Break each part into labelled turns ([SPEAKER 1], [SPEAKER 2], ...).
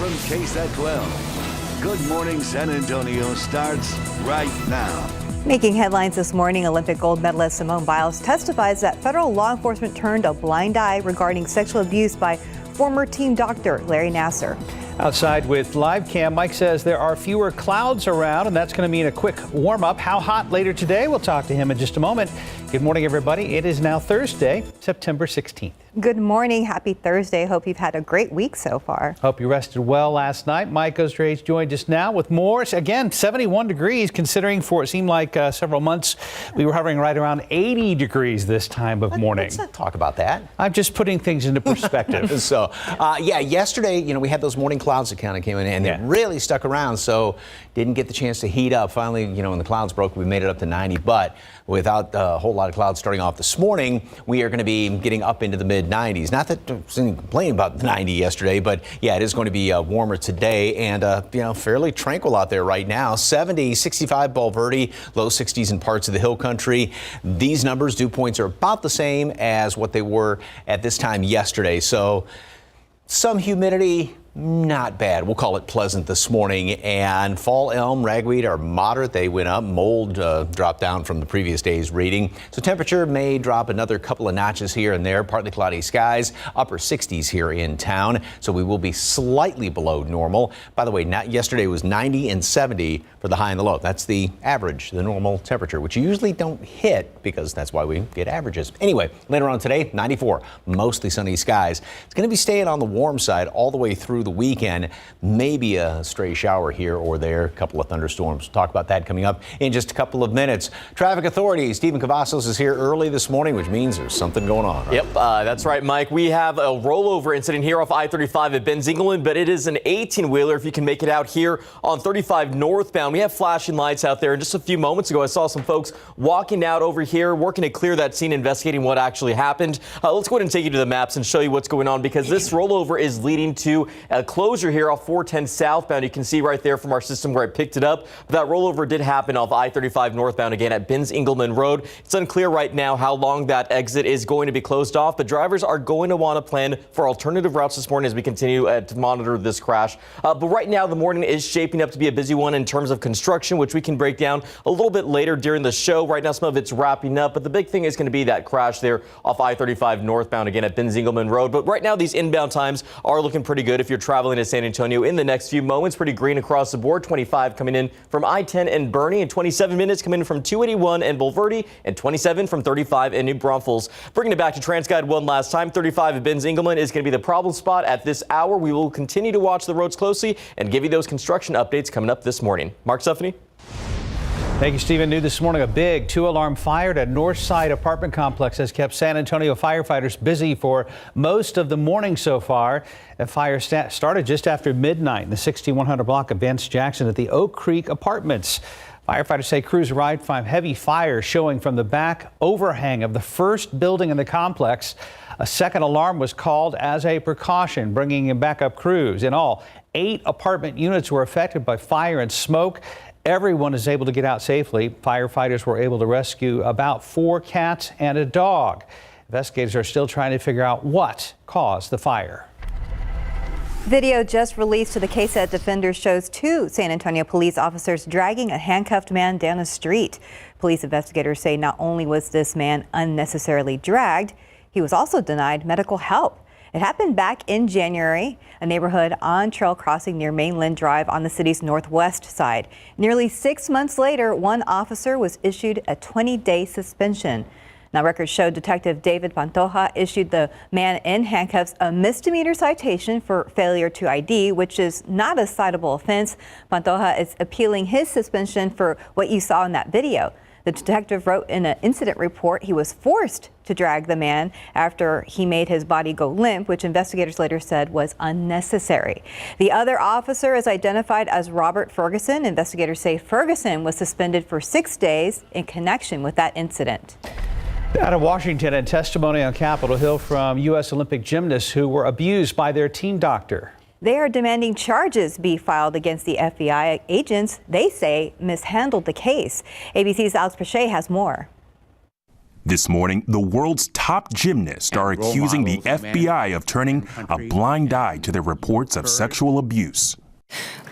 [SPEAKER 1] from KSAT 12. Good Morning San Antonio starts right now.
[SPEAKER 2] Making headlines this morning, Olympic gold medalist Simone Biles testifies that federal law enforcement turned a blind eye regarding sexual abuse by former team doctor Larry Nassar.
[SPEAKER 3] Outside with live cam, Mike says there are fewer clouds around, and that's going to mean a quick warm up. How hot later today? We'll talk to him in just a moment. Good morning, everybody. It is now Thursday, September 16th.
[SPEAKER 2] Good morning. Happy Thursday. Hope you've had a great week so far.
[SPEAKER 3] Hope you rested well last night. Mike Osterage joined us now with more. Again, 71 degrees, considering for it seemed like several months we were hovering right around 80 degrees this time of morning.
[SPEAKER 4] Let's not talk about that.
[SPEAKER 3] I'm just putting things into perspective.
[SPEAKER 4] Yesterday, we had those morning clouds that kind of came in and they really stuck around, so didn't get the chance to heat up. Finally, when the clouds broke, we made it up to 90, but without a whole lot of clouds starting off this morning, we are going to be getting up into the mid-90s. Not that I was complaining about the 90 yesterday, but yeah, it is going to be warmer today and fairly tranquil out there right now. 70, 65 Bulverde, low 60s in parts of the hill country. These numbers, dew points, are about the same as what they were at this time yesterday. So some humidity, not bad. We'll call it pleasant this morning. And fall elm, ragweed are moderate. They went up. Mold dropped down from the previous day's reading. So temperature may drop another couple of notches here and there. Partly cloudy skies, upper 60s here in town. So we will be slightly below normal. By the way, yesterday was 90 and 70 for the high and the low. That's the average, the normal temperature, which you usually don't hit because that's why we get averages. Anyway, later on today, 94, mostly sunny skies. It's going to be staying on the warm side all the way through the weekend. Maybe a stray shower here or there, a couple of thunderstorms. We'll talk about that coming up in just a couple of minutes. Traffic authorities, Stephen Cavazos is here early this morning, which means there's something going on. Right?
[SPEAKER 5] Yep, that's right, Mike. We have a rollover incident here off I-35 at Benzingelman, but it is an 18-wheeler if you can make it out here on 35 northbound. We have flashing lights out there, and just a few moments ago I saw some folks walking out over here, working to clear that scene, investigating what actually happened. Let's go ahead and take you to the maps and show you what's going on, because this rollover is leading to a closure here off 410 southbound. You can see right there from our system where I picked it up. But that rollover did happen off I-35 northbound again at Benzingelman Road. It's unclear right now how long that exit is going to be closed off, but drivers are going to want to plan for alternative routes this morning as we continue to monitor this crash. But right now the morning is shaping up to be a busy one in terms of construction, which we can break down a little bit later during the show. Right now some of it's wrapping up, but the big thing is going to be that crash there off I-35 northbound again at Benzingelman Road. But right now these inbound times are looking pretty good if you're traveling to San Antonio in the next few moments. Pretty green across the board. 25 coming in from I-10 and Bernie, and 27 minutes coming in from 281 and Bulverde, and 27 from 35 in New Braunfels. Bringing it back to TransGuide one last time. 35 at Benzingelman is going to be the problem spot at this hour. We will continue to watch the roads closely and give you those construction updates coming up this morning. Mark Stephanie.
[SPEAKER 3] Thank you, Stephen. New this morning, a big 2-alarm fire at a Northside apartment complex has kept San Antonio firefighters busy for most of the morning so far. The fire started just after midnight in the 6100 block of Vance Jackson at the Oak Creek Apartments. Firefighters say crews arrived to find heavy fire showing from the back overhang of the first building in the complex. A second alarm was called as a precaution, bringing in backup crews. In all, 8 apartment units were affected by fire and smoke. Everyone is able to get out safely. Firefighters were able to rescue about 4 cats and a dog. Investigators are still trying to figure out what caused the fire.
[SPEAKER 2] Video just released to the KSAT Defenders shows 2 San Antonio police officers dragging a handcuffed man down a street. Police investigators say not only was this man unnecessarily dragged, he was also denied medical help. It happened back in January, a neighborhood on Trail Crossing near Mainland Drive on the city's northwest side. Nearly 6 months later, one officer was issued a 20-day suspension. Now, records show Detective David Pantoja issued the man in handcuffs a misdemeanor citation for failure to ID, which is not a citable offense. Pantoja is appealing his suspension for what you saw in that video. The detective wrote in an incident report he was forced to drag the man after he made his body go limp, which investigators later said was unnecessary. The other officer is identified as Robert Ferguson. Investigators say Ferguson was suspended for 6 days in connection with that incident.
[SPEAKER 3] Out of Washington, and testimony on Capitol Hill from U.S. Olympic gymnasts who were abused by their team doctor.
[SPEAKER 2] They are demanding charges be filed against the FBI agents they say mishandled the case. ABC's Alex Pache has more.
[SPEAKER 6] This morning, the world's top gymnasts are accusing the FBI of turning a blind eye to their reports of sexual abuse.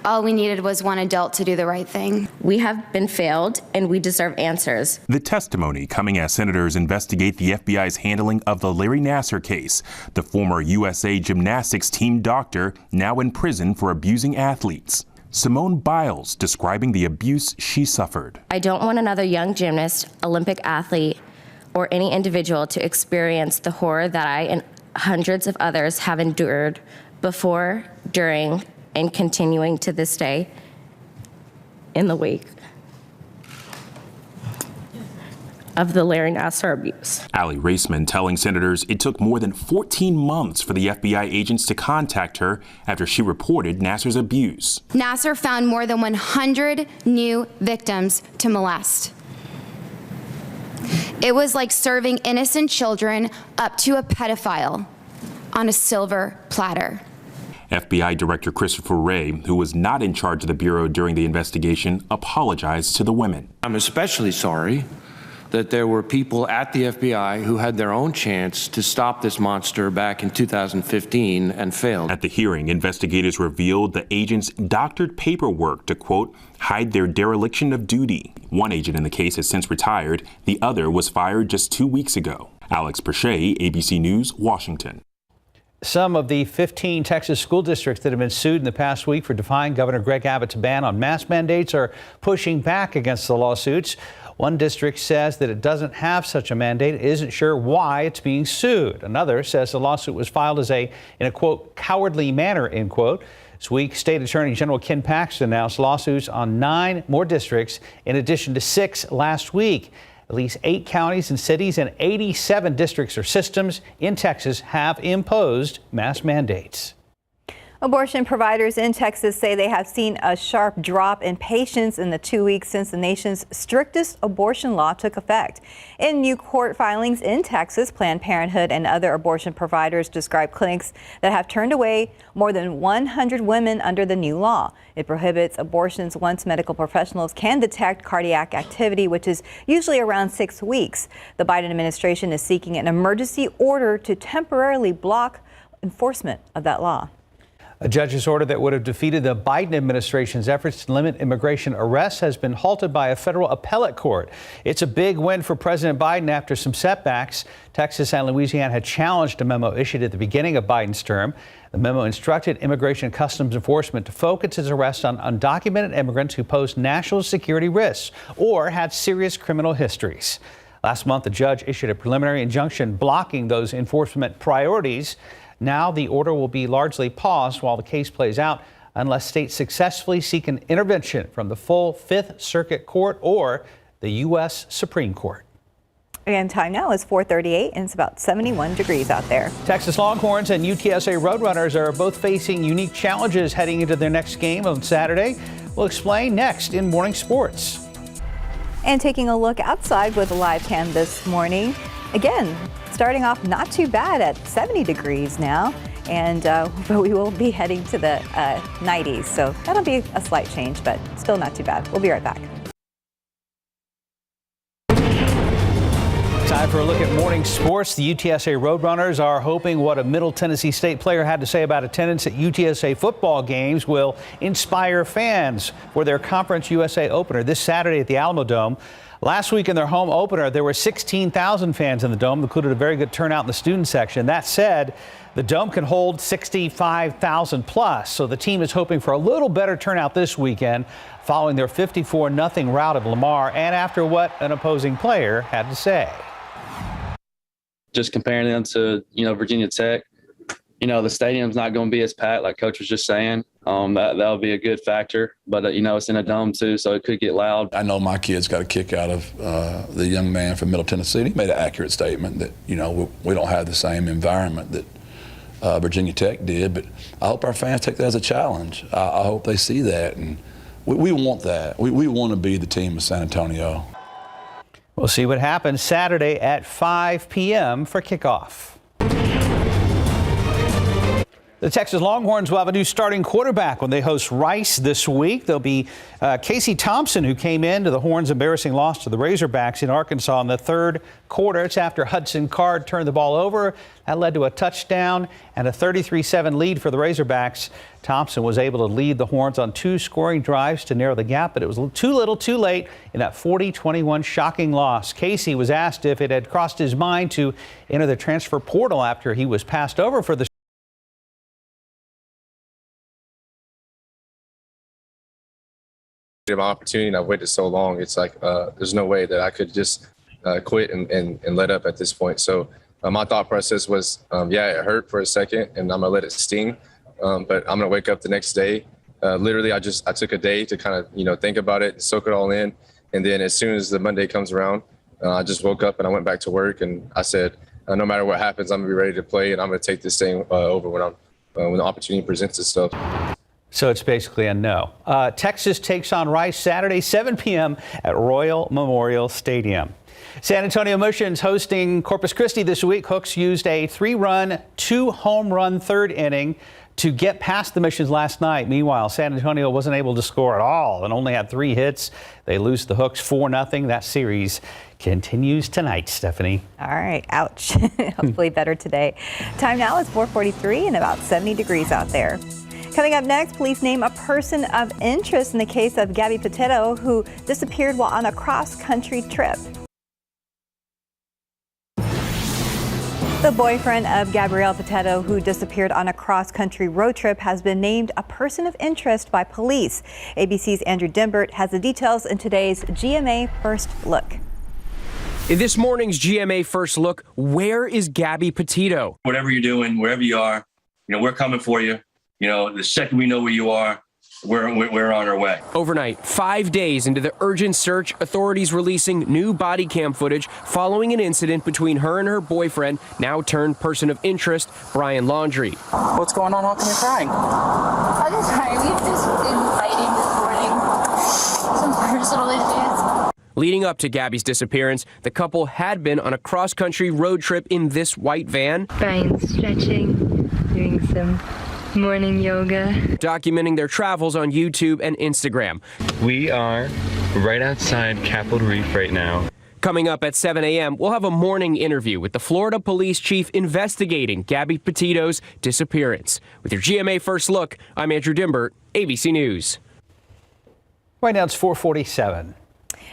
[SPEAKER 7] All we needed was one adult to do the right thing.
[SPEAKER 8] We have been failed, and we deserve answers.
[SPEAKER 6] The testimony coming as senators investigate the FBI's handling of the Larry Nassar case, the former USA gymnastics team doctor now in prison for abusing athletes. Simone Biles describing the abuse she suffered.
[SPEAKER 8] I don't want another young gymnast, Olympic athlete, or any individual to experience the horror that I and hundreds of others have endured before, during, and continuing to this day in the wake of the Larry Nassar abuse.
[SPEAKER 6] Allie Raceman telling senators it took more than 14 months for the FBI agents to contact her after she reported Nassar's abuse.
[SPEAKER 7] Nassar found more than 100 new victims to molest. It was like serving innocent children up to a pedophile on a silver platter.
[SPEAKER 6] FBI Director Christopher Wray, who was not in charge of the Bureau during the investigation, apologized to the women.
[SPEAKER 9] I'm especially sorry that there were people at the FBI who had their own chance to stop this monster back in 2015 and failed.
[SPEAKER 6] At the hearing, investigators revealed the agents doctored paperwork to, quote, hide their dereliction of duty. One agent in the case has since retired. The other was fired just 2 weeks ago. Alex Perche, ABC News, Washington.
[SPEAKER 3] Some of the 15 Texas school districts that have been sued in the past week for defying Governor Greg Abbott's ban on mask mandates are pushing back against the lawsuits. One district says that it doesn't have such a mandate, isn't sure why it's being sued. Another says the lawsuit was filed in a, quote, cowardly manner, end quote. This week, State Attorney General Ken Paxton announced lawsuits on 9 more districts in addition to 6 last week. At least 8 counties and cities and 87 districts or systems in Texas have imposed mask mandates.
[SPEAKER 2] Abortion providers in Texas say they have seen a sharp drop in patients in the 2 weeks since the nation's strictest abortion law took effect. In new court filings in Texas, Planned Parenthood and other abortion providers describe clinics that have turned away more than 100 women under the new law. It prohibits abortions once medical professionals can detect cardiac activity, which is usually around 6 weeks. The Biden administration is seeking an emergency order to temporarily block enforcement of that law.
[SPEAKER 3] A judge's order that would have defeated the Biden administration's efforts to limit immigration arrests has been halted by a federal appellate court. It's a big win for President Biden after some setbacks. Texas and Louisiana had challenged a memo issued at the beginning of Biden's term. The memo instructed Immigration and Customs Enforcement to focus its arrests on undocumented immigrants who posed national security risks or had serious criminal histories. Last month, the judge issued a preliminary injunction blocking those enforcement priorities. Now the order will be largely paused while the case plays out unless states successfully seek an intervention from the full Fifth Circuit Court or the U.S. Supreme Court.
[SPEAKER 2] And time now is 4:38 and it's about 71 degrees out there.
[SPEAKER 3] Texas Longhorns and UTSA Roadrunners are both facing unique challenges heading into their next game on Saturday. We'll explain next in Morning Sports.
[SPEAKER 2] And taking a look outside with a live cam this morning. Again, starting off not too bad at 70 degrees now, and but we will be heading to the 90s, so that'll be a slight change, but still not too bad. We'll be right back.
[SPEAKER 3] Time for a look at morning sports. The UTSA Roadrunners are hoping what a Middle Tennessee State player had to say about attendance at UTSA football games will inspire fans for their Conference USA opener this Saturday at the Alamo Dome. Last week in their home opener, there were 16,000 fans in the Dome, included a very good turnout in the student section. That said, the Dome can hold 65,000 plus, so the team is hoping for a little better turnout this weekend following their 54-0 rout of Lamar and after what an opposing player had to say.
[SPEAKER 10] Just comparing them to, Virginia Tech, the stadium's not going to be as packed, like Coach was just saying. That'll be a good factor, but it's in a dome too, so it could get loud.
[SPEAKER 11] I know my kids got a kick out of the young man from Middle Tennessee. He made an accurate statement that we don't have the same environment that Virginia Tech did, but I hope our fans take that as a challenge. I hope they see that, and we want that. We want to be the team of San Antonio.
[SPEAKER 3] We'll see what happens Saturday at 5 p.m. for kickoff. The Texas Longhorns will have a new starting quarterback when they host Rice this week. There'll be Casey Thompson, who came into the Horns' embarrassing loss to the Razorbacks in Arkansas in the third quarter. It's after Hudson Card turned the ball over. That led to a touchdown and a 33-7 lead for the Razorbacks. Thompson was able to lead the Horns on 2 scoring drives to narrow the gap, but it was too little too late in that 40-21 shocking loss. Casey was asked if it had crossed his mind to enter the transfer portal after he was passed over for the
[SPEAKER 12] my opportunity, and I've waited so long. It's like there's no way that I could just quit and let up at this point. So my thought process was, yeah, it hurt for a second, and I'm gonna let it sting, but I'm gonna wake up the next day. Literally, I took a day to kind of think about it, soak it all in, and then as soon as the Monday comes around, I just woke up and I went back to work, and I said, no matter what happens, I'm gonna be ready to play, and I'm gonna take this thing over when the opportunity presents itself.
[SPEAKER 3] So it's basically a no. Texas takes on Rice Saturday, 7 p.m. at Royal Memorial Stadium. San Antonio Mission's hosting Corpus Christi this week. Hooks used a 3-run, 2-home-run third inning to get past the Missions last night. Meanwhile, San Antonio wasn't able to score at all and only had 3 hits. They lose the Hooks 4-0. That series continues tonight, Stephanie.
[SPEAKER 2] All right. Ouch. Hopefully better today. Time now is 4:43 and about 70 degrees out there. Coming up next, police name a person of interest in the case of Gabby Petito, who disappeared while on a cross-country trip. The boyfriend of Gabrielle Petito, who disappeared on a cross-country road trip, has been named a person of interest by police. ABC's Andrew Dimbert has the details in today's GMA First Look.
[SPEAKER 13] In this morning's GMA First Look, where is Gabby Petito?
[SPEAKER 14] Whatever you're doing, wherever you are, we're coming for you. The second we know where you are, we're on our way.
[SPEAKER 13] Overnight, 5 days into the urgent search, authorities releasing new body cam footage following an incident between her and her boyfriend, now turned person of interest, Brian Laundrie.
[SPEAKER 15] What's going on? How come you're crying?
[SPEAKER 16] I'm just sorry. We've just been fighting this morning. Some personal issues.
[SPEAKER 13] Leading up to Gabby's disappearance, the couple had been on a cross-country road trip in this white van.
[SPEAKER 17] Brian's stretching, doing some morning yoga.
[SPEAKER 13] Documenting their travels on YouTube and Instagram.
[SPEAKER 18] We are right outside Capitol Reef right now.
[SPEAKER 13] Coming up at 7 a.m., we'll have a morning interview with the Florida police chief investigating Gabby Petito's disappearance. With your GMA First Look, I'm Andrew Dimbert, ABC News.
[SPEAKER 3] Right now it's 4:47.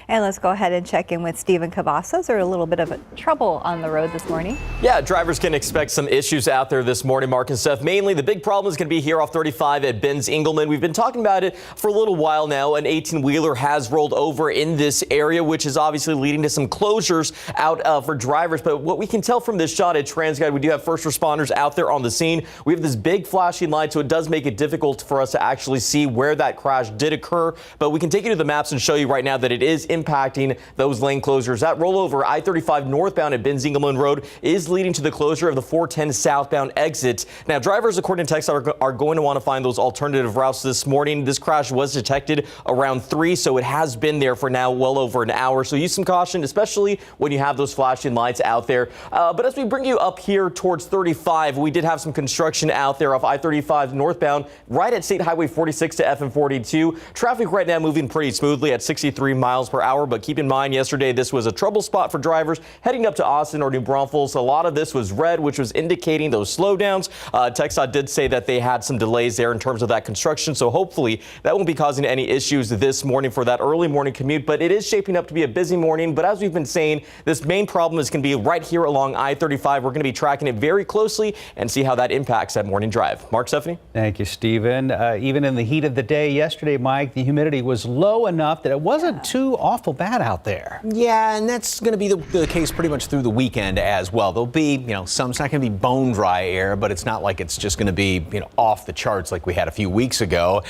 [SPEAKER 2] And let's go ahead and check in with Stephen Cavazos. There's a little bit of trouble on the road this morning.
[SPEAKER 5] Yeah, drivers can expect some issues out there this morning, Mark and Steph. Mainly, the big problem is going to be here off 35 at Benz Engelman. We've been talking about it for a little while now. An 18-wheeler has rolled over in this area, which is obviously leading to some closures out for drivers. But what we can tell from this shot at TransGuide, we do have first responders out there on the scene. We have this big flashing light, so it does make it difficult for us to actually see where that crash did occur. But we can take you to the maps and show you right now that it is impacting those lane closures. That rollover I-35 northbound at Benz Engelman Road is leading to the closure of the 410 southbound exit. Now, drivers, according to TxDOT, are going to want to find those alternative routes this morning. This crash was detected around 3, so it has been there for now well over an hour. So use some caution, especially when you have those flashing lights out there. But as we bring you up here towards 35, we did have some construction out there off I-35 northbound, right at State Highway 46 to FM42. Traffic right now moving pretty smoothly at 63 miles per hour, but keep in mind, yesterday this was a trouble spot for drivers heading up to Austin or New Braunfels. A lot of this was red, which was indicating those slowdowns. TxDOT did say that they had some delays there in terms of that construction, so hopefully that won't be causing any issues this morning for that early morning commute. But it is shaping up to be a busy morning. But as we've been saying, this main problem is going to be right here along I-35. We're going to be tracking it very closely and see how that impacts that morning drive. Mark, Stephanie?
[SPEAKER 3] Thank you, Stephen. Even in the heat of the day yesterday, Mike, the humidity was low enough that it wasn't too awful bad out there.
[SPEAKER 4] Yeah, and that's going to be the case pretty much through the weekend as well. There'll be, some, it's not going to be bone dry air, but it's not like it's just going to be, off the charts like we had a few weeks ago.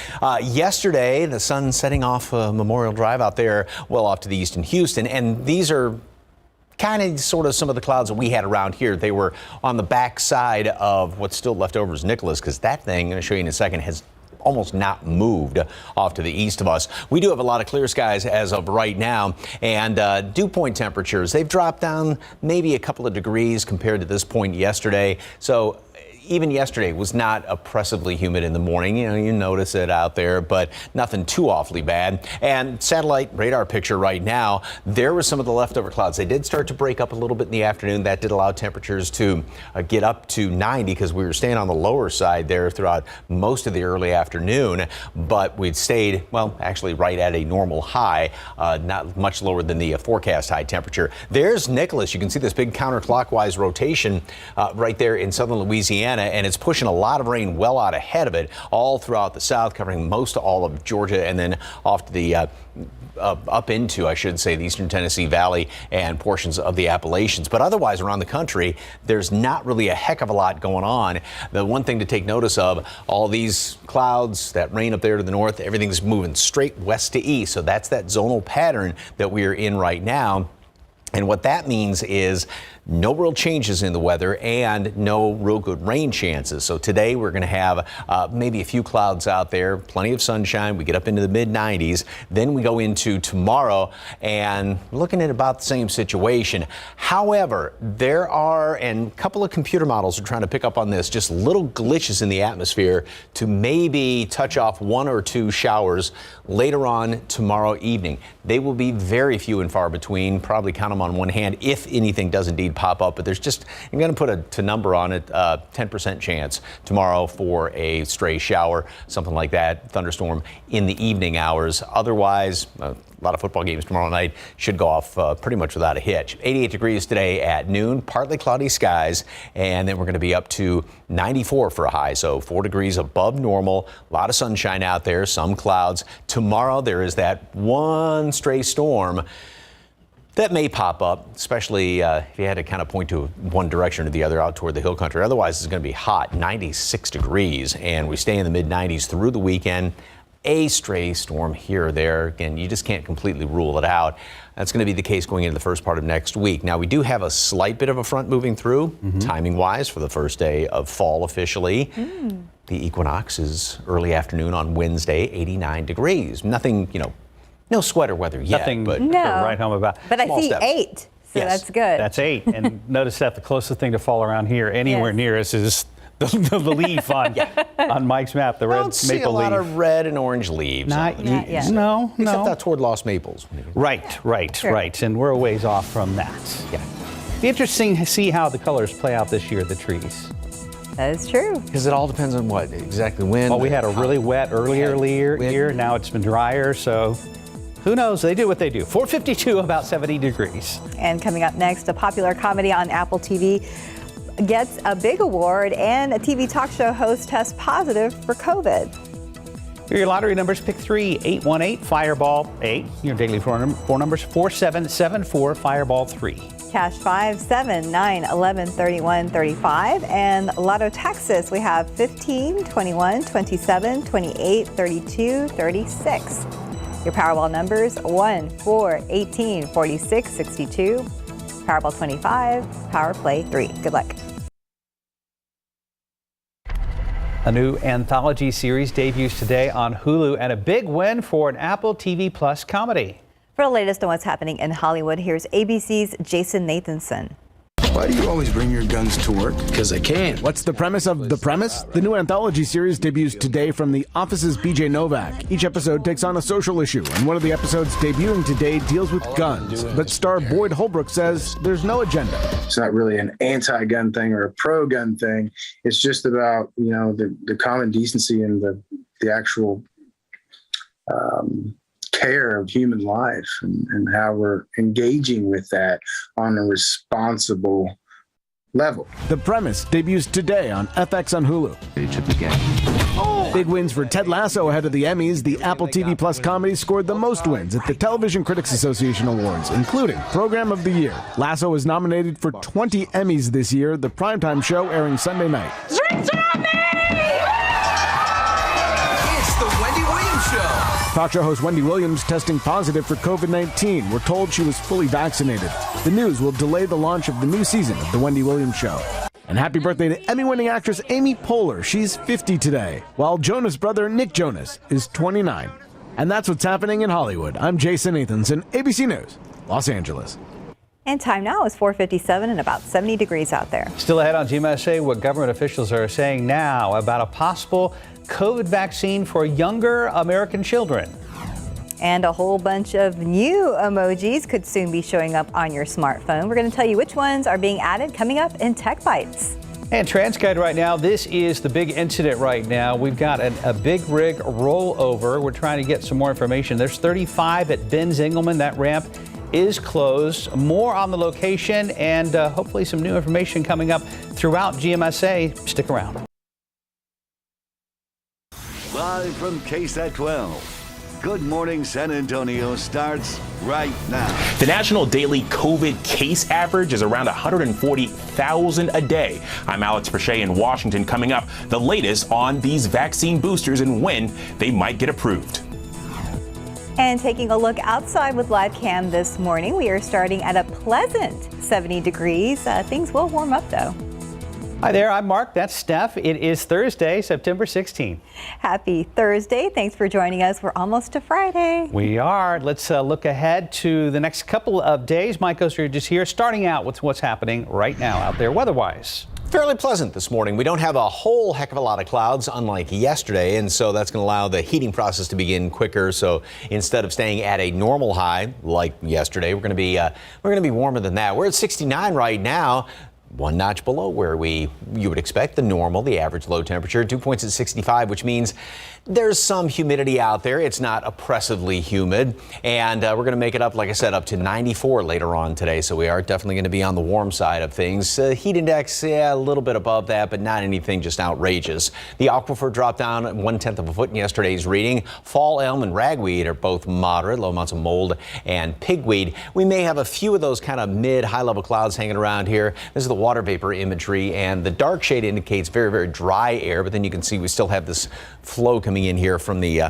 [SPEAKER 4] Yesterday, the sun setting off Memorial Drive out there, well off to the east in Houston, and these are kind of sort of some of the clouds that we had around here. They were on the back side of what's still left over is Nicholas, because that thing, I'm going to show you in a second, has almost not moved off to the east of us. We do have a lot of clear skies as of right now, and dew point temperatures, they've dropped down maybe a couple of degrees compared to this point yesterday. So even yesterday was not oppressively humid in the morning. You notice it out there, but nothing too awfully bad. And satellite radar picture right now, there was some of the leftover clouds. They did start to break up a little bit in the afternoon. That did allow temperatures to get up to 90 because we were staying on the lower side there throughout most of the early afternoon. But we'd stayed, well, actually right at a normal high, not much lower than the forecast high temperature. There's Nicholas. You can see this big counterclockwise rotation right there in southern Louisiana, and it's pushing a lot of rain well out ahead of it all throughout the south, covering most all of Georgia and then off to the up into, I should say, the eastern Tennessee Valley and portions of the Appalachians. But otherwise around the country, there's not really a heck of a lot going on. The one thing to take notice of, all these clouds, that rain up there to the north, everything's moving straight west to east. So that's that zonal pattern that we are in right now. And what that means is no real changes in the weather and no real good rain chances. So today we're going to have maybe a few clouds out there, plenty of sunshine. We get up into the mid 90s. Then we go into tomorrow and looking at about the same situation. However, there are, and a couple of computer models are trying to pick up on this, just little glitches in the atmosphere to maybe touch off one or two showers later on tomorrow evening. They will be very few and far between, probably count them on one hand if anything does indeed pop up, but there's just, I'm going to put a number on it, 10% chance tomorrow for a stray shower, something like that, thunderstorm in the evening hours. Otherwise, a lot of football games tomorrow night should go off pretty much without a hitch. 88 degrees today at noon, partly cloudy skies, and then we're going to be up to 94 for a high, so 4 degrees above normal. A lot of sunshine out there, some clouds. Tomorrow there is that one stray storm that may pop up, especially if you had to kind of point to one direction or the other out toward the hill country. Otherwise, it's going to be hot, 96 degrees, and we stay in the mid 90s through the weekend. A stray storm here or there. Again, you just can't completely rule it out. That's going to be the case going into the first part of next week. Now, we do have a slight bit of a front moving through, timing-wise, for the first day of fall officially. The equinox is early afternoon on Wednesday, 89 degrees. Nothing, no sweater weather yet.
[SPEAKER 3] Nothing
[SPEAKER 2] No.
[SPEAKER 3] to write home about.
[SPEAKER 2] But I
[SPEAKER 3] Small
[SPEAKER 2] see
[SPEAKER 3] steps.
[SPEAKER 2] 8, so
[SPEAKER 4] Yes.
[SPEAKER 2] that's good.
[SPEAKER 3] That's 8. And notice that the closest thing to fall around here anywhere
[SPEAKER 2] Yes.
[SPEAKER 3] near us is the leaf on Mike's map, the red
[SPEAKER 4] Don't see a
[SPEAKER 3] maple
[SPEAKER 4] lot
[SPEAKER 3] leaf.
[SPEAKER 4] of red and orange leaves.
[SPEAKER 3] Not
[SPEAKER 2] yet.
[SPEAKER 3] No,
[SPEAKER 4] Except
[SPEAKER 3] no.
[SPEAKER 4] out toward Lost Maples.
[SPEAKER 3] Right. And we're a ways off from that. Yeah. Be interesting to see how the colors play out this year, the trees.
[SPEAKER 2] That is true.
[SPEAKER 4] Because it all depends on what, exactly when.
[SPEAKER 3] Well, we had a really wet earlier year. Now it's been drier, so who knows? They do what they do. 452, about 70 degrees.
[SPEAKER 2] And coming up next, a popular comedy on Apple TV gets a big award, and a TV talk show host tests positive for COVID.
[SPEAKER 3] Here are your lottery numbers. Pick 3, 818, Fireball 8. Your daily four numbers, 4774, Fireball 3.
[SPEAKER 2] Cash 5, 7, 9, 11, 31, 35. And Lotto Texas, we have 15, 21, 27, 28, 32, 36. Your Powerball numbers, 1, 4, 18, 46, 62. Powerball 25, Power Play 3. Good luck.
[SPEAKER 3] A new anthology series debuts today on Hulu, and a big win for an Apple TV Plus comedy.
[SPEAKER 2] For the latest on what's happening in Hollywood, here's ABC's Jason Nathanson.
[SPEAKER 19] Why do you always bring your guns to work? Because I can. What's the premise of The Premise? The new anthology series debuts today from The Office's BJ Novak. Each episode takes on a social issue, and one of the episodes debuting today deals with guns. But star Boyd Holbrook says there's no agenda.
[SPEAKER 20] It's not really an anti-gun thing or a pro-gun thing. It's just about, the common decency and the actual care of human life and how we're engaging with that on a responsible level.
[SPEAKER 19] The Premise debuts today on FX on Hulu. Big wins for Ted Lasso ahead of the Emmys. The Apple TV Plus comedy scored the most wins at the Television Critics Association Awards, including Program of the Year. Lasso is nominated for 20 Emmys this year, the primetime show airing Sunday night.
[SPEAKER 21] It's the Wendy Williams Show.
[SPEAKER 19] Talk show host Wendy Williams testing positive for COVID-19. We're told she was fully vaccinated. The news will delay the launch of the new season of The Wendy Williams Show. And happy birthday to Emmy-winning actress Amy Poehler. She's 50 today, while Jonas' brother Nick Jonas is 29. And that's what's happening in Hollywood. I'm Jason Nathanson, ABC News, Los Angeles.
[SPEAKER 2] And time now is 4:57 and about 70 degrees out there.
[SPEAKER 3] Still ahead on GMSA, what government officials are saying now about a possible COVID vaccine for younger American children.
[SPEAKER 2] And a whole bunch of new emojis could soon be showing up on your smartphone. We're going to tell you which ones are being added coming up in Tech Bites.
[SPEAKER 3] And TransGuide right now, this is the big incident right now. We've got a big rig rollover. We're trying to get some more information. There's 35 at Benz Engelman. That ramp is closed. More on the location and hopefully some new information coming up throughout GMSA. Stick around.
[SPEAKER 1] Live from KSAT 12. Good Morning San Antonio starts right now.
[SPEAKER 6] The national daily COVID case average is around 140,000 a day. I'm Alex Perche in Washington. Coming up, the latest on these vaccine boosters and when they might get approved.
[SPEAKER 2] And taking a look outside with live cam this morning, we are starting at a pleasant 70 degrees. Things will warm up though.
[SPEAKER 3] Hi there, I'm Mark. That's Steph. It is Thursday, September 16th.
[SPEAKER 2] Happy Thursday. Thanks for joining us. We're almost to Friday.
[SPEAKER 3] We are. Let's look ahead to the next couple of days. Mike Oster is here, starting out with what's happening right now out there weather-wise.
[SPEAKER 4] Fairly pleasant this morning. We don't have a whole heck of a lot of clouds, unlike yesterday, and so that's going to allow the heating process to begin quicker. So instead of staying at a normal high like yesterday, we're going to be warmer than that. We're at 69 right now. One notch below where you would expect the normal, the average low temperature, 2 points at 65, which means there's some humidity out there. It's not oppressively humid, and we're going to make it up, like I said, up to 94 later on today. So we are definitely going to be on the warm side of things. Heat index, yeah, a little bit above that, but not anything just outrageous. The aquifer dropped down 1/10 of a foot in yesterday's reading. Fall elm and ragweed are both moderate, low amounts of mold and pigweed. We may have a few of those kind of mid-high level clouds hanging around here. This is the water vapor imagery, and the dark shade indicates very, very dry air, but then you can see we still have this flow coming in here from the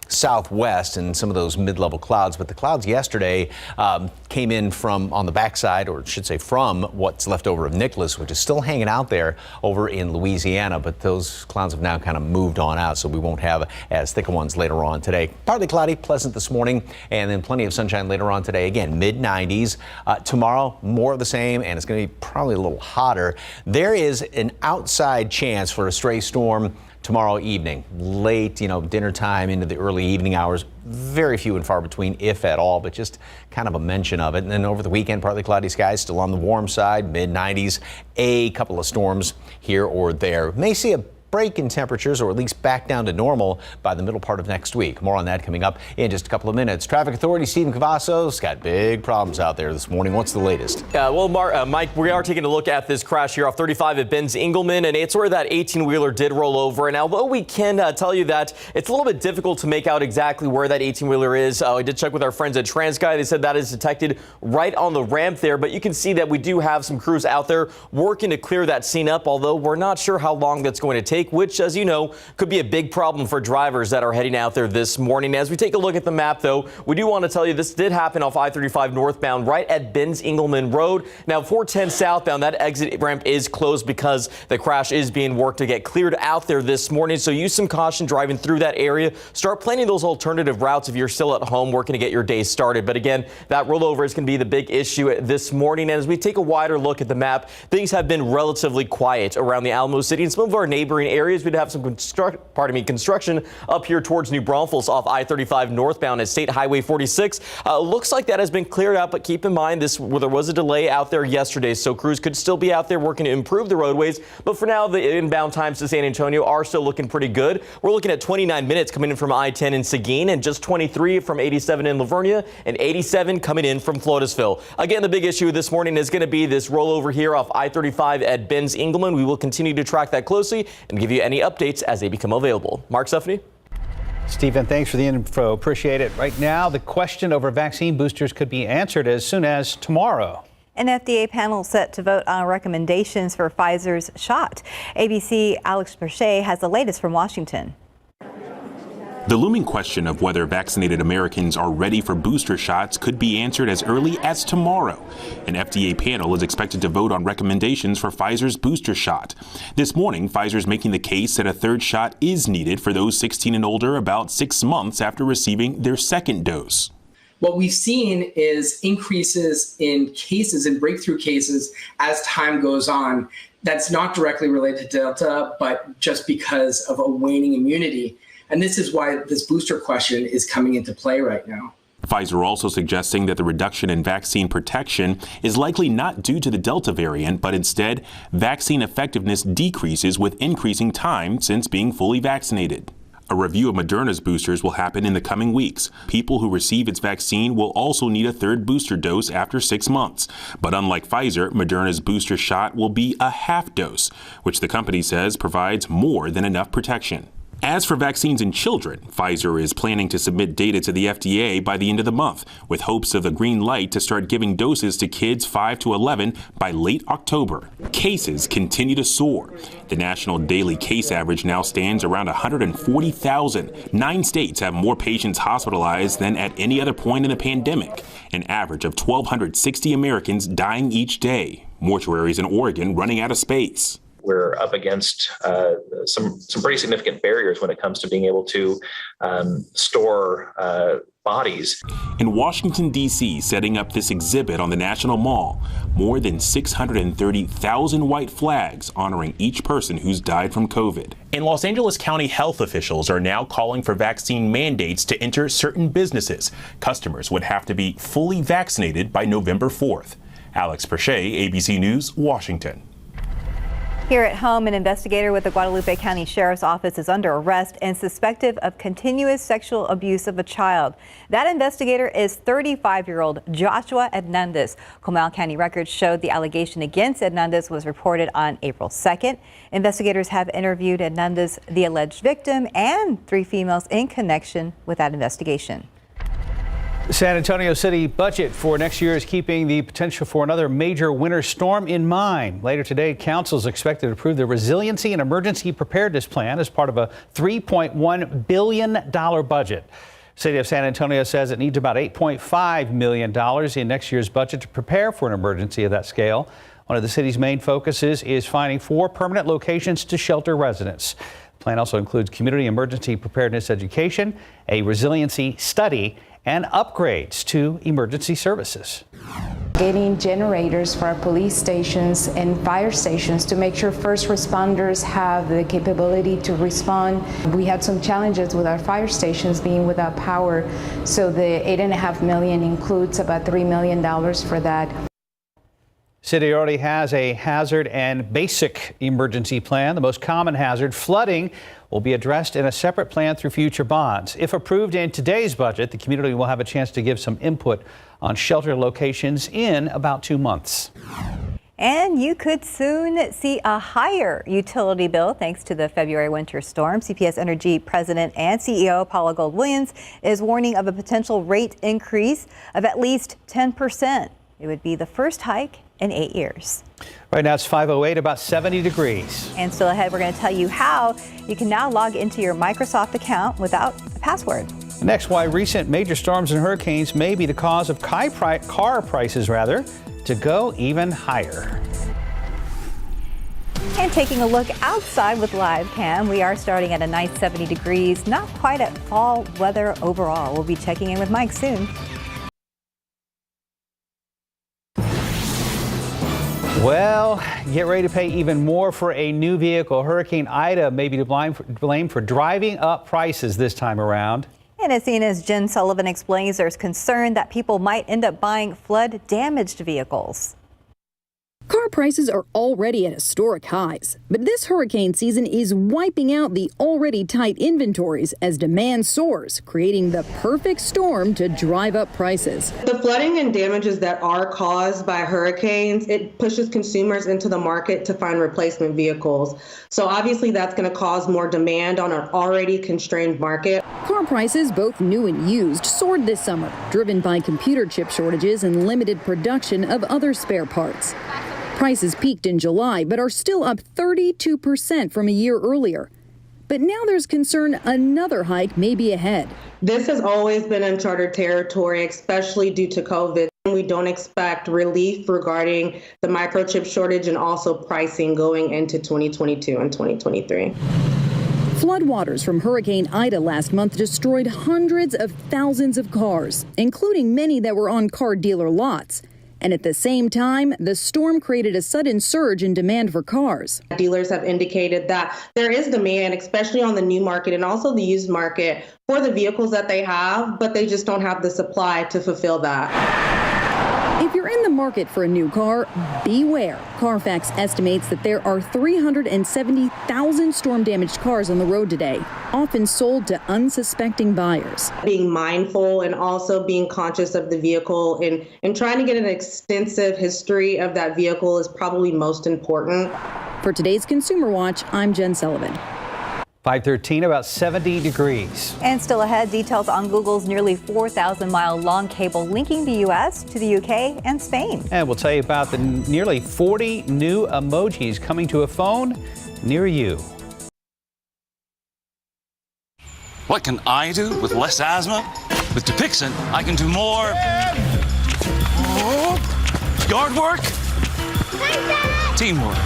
[SPEAKER 4] southwest and some of those mid-level clouds. But the clouds yesterday came in from on the backside, or should say from what's left over of Nicholas, which is still hanging out there over in Louisiana. But those clouds have now kind of moved on out, so we won't have as thick ones later on today. Partly cloudy, pleasant this morning, and then plenty of sunshine later on today. Again, mid-90s. Tomorrow, more of the same, and it's going to be probably a little hotter. There is an outside chance for a stray storm tomorrow evening, late, dinner time into the early evening hours. Very few and far between, if at all, but just kind of a mention of it. And then over the weekend, partly cloudy skies, still on the warm side, mid-90s. A couple of storms here or there. May see a break in temperatures, or at least back down to normal by the middle part of next week. More on that coming up in just a couple of minutes. Traffic Authority Stephen Cavazos got big problems out there this morning. What's the latest?
[SPEAKER 5] Well, Mike, we are taking a look at this crash here off 35 at Benz Engelman, and it's where that 18-wheeler did roll over. And although we can tell you that it's a little bit difficult to make out exactly where that 18-wheeler is, I did check with our friends at TransGuide. They said that is detected right on the ramp there, but you can see that we do have some crews out there working to clear that scene up, although we're not sure how long that's going to take, which, as you know, could be a big problem for drivers that are heading out there this morning. As we take a look at the map, though, we do want to tell you this did happen off I-35 northbound right at Benz Engelman Road. Now, 410 southbound, that exit ramp is closed because the crash is being worked to get cleared out there this morning. So use some caution driving through that area. Start planning those alternative routes if you're still at home working to get your day started. But again, that rollover is going to be the big issue this morning. And as we take a wider look at the map, things have been relatively quiet around the Alamo City and some of our neighboring areas. We'd have some construction up here towards New Braunfels off I-35 northbound at State Highway 46. Looks like that has been cleared out, but keep in mind there was a delay out there yesterday, so crews could still be out there working to improve the roadways. But for now, the inbound times to San Antonio are still looking pretty good. We're looking at 29 minutes coming in from I-10 in Seguin, and just 23 from 87 in Livernia, and 87 coming in from Floresville. Again, the big issue this morning is going to be this rollover here off I-35 at Benz Engelman. We will continue to track that closely and give you any updates as they become available. Mark, Stephanie?
[SPEAKER 3] Stephen, thanks for the info. Appreciate it. Right now, the question over vaccine boosters could be answered as soon as tomorrow.
[SPEAKER 2] An FDA panel set to vote on recommendations for Pfizer's shot. ABC Alex Perche has the latest from Washington.
[SPEAKER 6] The looming question of whether vaccinated Americans are ready for booster shots could be answered as early as tomorrow. An FDA panel is expected to vote on recommendations for Pfizer's booster shot. This morning, Pfizer's making the case that a third shot is needed for those 16 and older about 6 months after receiving their second dose.
[SPEAKER 15] What we've seen is increases in cases and breakthrough cases as time goes on. That's not directly related to Delta, but just because of a waning immunity. And this is why this booster question is coming into play right now.
[SPEAKER 6] Pfizer also suggesting that the reduction in vaccine protection is likely not due to the Delta variant, but instead vaccine effectiveness decreases with increasing time since being fully vaccinated. A review of Moderna's boosters will happen in the coming weeks. People who receive its vaccine will also need a third booster dose after 6 months. But unlike Pfizer, Moderna's booster shot will be a half dose, which the company says provides more than enough protection. As for vaccines in children, Pfizer is planning to submit data to the FDA by the end of the month, with hopes of a green light to start giving doses to kids 5 to 11 by late October. Cases continue to soar. The national daily case average now stands around 140,000. 9 states have more patients hospitalized than at any other point in the pandemic, an average of 1,260 Americans dying each day. Mortuaries in Oregon running out of space.
[SPEAKER 8] We're up against some pretty significant barriers when it comes to being able to store bodies.
[SPEAKER 6] In Washington, D.C., setting up this exhibit on the National Mall, more than 630,000 white flags honoring each person who's died from COVID. And Los Angeles County health officials are now calling for vaccine mandates to enter certain businesses. Customers would have to be fully vaccinated by November 4th. Alex Perche, ABC News, Washington.
[SPEAKER 2] Here at home, an investigator with the Guadalupe County Sheriff's Office is under arrest and suspected of continuous sexual abuse of a child. That investigator is 35-year-old Joshua Hernandez. Comal County records showed the allegation against Hernandez was reported on April 2nd. Investigators have interviewed Hernandez, the alleged victim, and 3 females in connection with that investigation.
[SPEAKER 3] San Antonio City budget for next year is keeping the potential for another major winter storm in mind. Later today, council is expected to approve the Resiliency and Emergency Preparedness Plan as part of a $3.1 billion budget. City of San Antonio says it needs about $8.5 million in next year's budget to prepare for an emergency of that scale. One of the city's main focuses is finding 4 permanent locations to shelter residents. The plan also includes community emergency preparedness education, a resiliency study, and upgrades to emergency services.
[SPEAKER 22] Getting generators for our police stations and fire stations to make sure first responders have the capability to respond. We had some challenges with our fire stations being without power, so the $8.5 million includes about $3 million for that.
[SPEAKER 3] City already has a hazard and basic emergency plan. The most common hazard, flooding, will be addressed in a separate plan through future bonds. If approved in today's budget, the community will have a chance to give some input on shelter locations in about 2 months.
[SPEAKER 2] And you could soon see a higher utility bill thanks to the February winter storm. CPS Energy President and CEO Paula Gold-Williams is warning of a potential rate increase of at least 10%. It would be the first hike in 8 years.
[SPEAKER 3] Right now it's 5:08, about 70 degrees.
[SPEAKER 2] And still ahead, we're going to tell you how you can now log into your Microsoft account without a password.
[SPEAKER 3] Next, why recent major storms and hurricanes may be the cause of car prices to go even higher.
[SPEAKER 2] And taking a look outside with Live Cam, we are starting at a nice 70 degrees, not quite at fall weather overall. We'll be checking in with Mike soon.
[SPEAKER 3] Well, get ready to pay even more for a new vehicle. Hurricane Ida may be blamed for driving up prices this time around.
[SPEAKER 2] And as CNN's Jen Sullivan explains, there's concern that people might end up buying flood-damaged vehicles.
[SPEAKER 23] Car prices are already at historic highs, but this hurricane season is wiping out the already tight inventories as demand soars, creating the perfect storm to drive up prices.
[SPEAKER 24] The flooding and damages that are caused by hurricanes, it pushes consumers into the market to find replacement vehicles. So obviously that's going to cause more demand on an already constrained market.
[SPEAKER 23] Car prices, both new and used, soared this summer, driven by computer chip shortages and limited production of other spare parts. Prices peaked in July, but are still up 32% from a year earlier. But now there's concern another hike may be ahead.
[SPEAKER 24] This has always been uncharted territory, especially due to COVID. We don't expect relief regarding the microchip shortage and also pricing going into 2022 and 2023.
[SPEAKER 23] Floodwaters from Hurricane Ida last month destroyed hundreds of thousands of cars, including many that were on car dealer lots. And at the same time, the storm created a sudden surge in demand for cars.
[SPEAKER 24] Dealers have indicated that there is demand, especially on the new market and also the used market, for the vehicles that they have, but they just don't have the supply to fulfill that.
[SPEAKER 23] If you're in the market for a new car, beware. Carfax estimates that there are 370,000 storm-damaged cars on the road today, often sold to unsuspecting buyers.
[SPEAKER 24] Being mindful and also being conscious of the vehicle and trying to get an extensive history of that vehicle is probably most important.
[SPEAKER 23] For today's Consumer Watch, I'm Jen Sullivan.
[SPEAKER 3] 5:13, about 70 degrees.
[SPEAKER 2] And still ahead, details on Google's nearly 4,000-mile long cable linking the U.S. to the U.K. and Spain.
[SPEAKER 3] And we'll tell you about the nearly 40 new emojis coming to a phone near you.
[SPEAKER 7] What can I do with less asthma? With Dupixent, I can do more yard work, teamwork,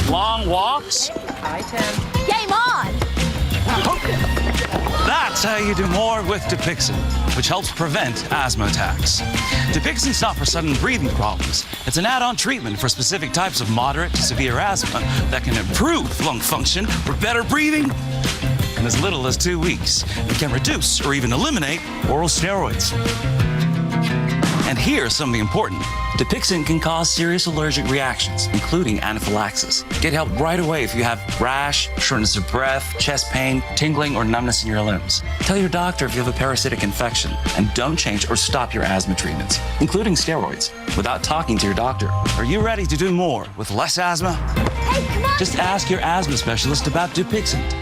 [SPEAKER 7] long walks.
[SPEAKER 16] Hi, Tim. Game on!
[SPEAKER 7] That's how you do more with Dupixent, which helps prevent asthma attacks. Dupixent's not for sudden breathing problems. It's an add-on treatment for specific types of moderate to severe asthma that can improve lung function for better breathing in as little as 2 weeks. It can reduce or even eliminate oral steroids. And here's something important. Dupixent can cause serious allergic reactions, including anaphylaxis. Get help right away if you have rash, shortness of breath, chest pain, tingling, or numbness in your limbs. Tell your doctor if you have a parasitic infection, and don't change or stop your asthma treatments, including steroids, without talking to your doctor. Are you ready to do more with less asthma?
[SPEAKER 16] Hey, come on!
[SPEAKER 7] Just ask your asthma specialist about Dupixent.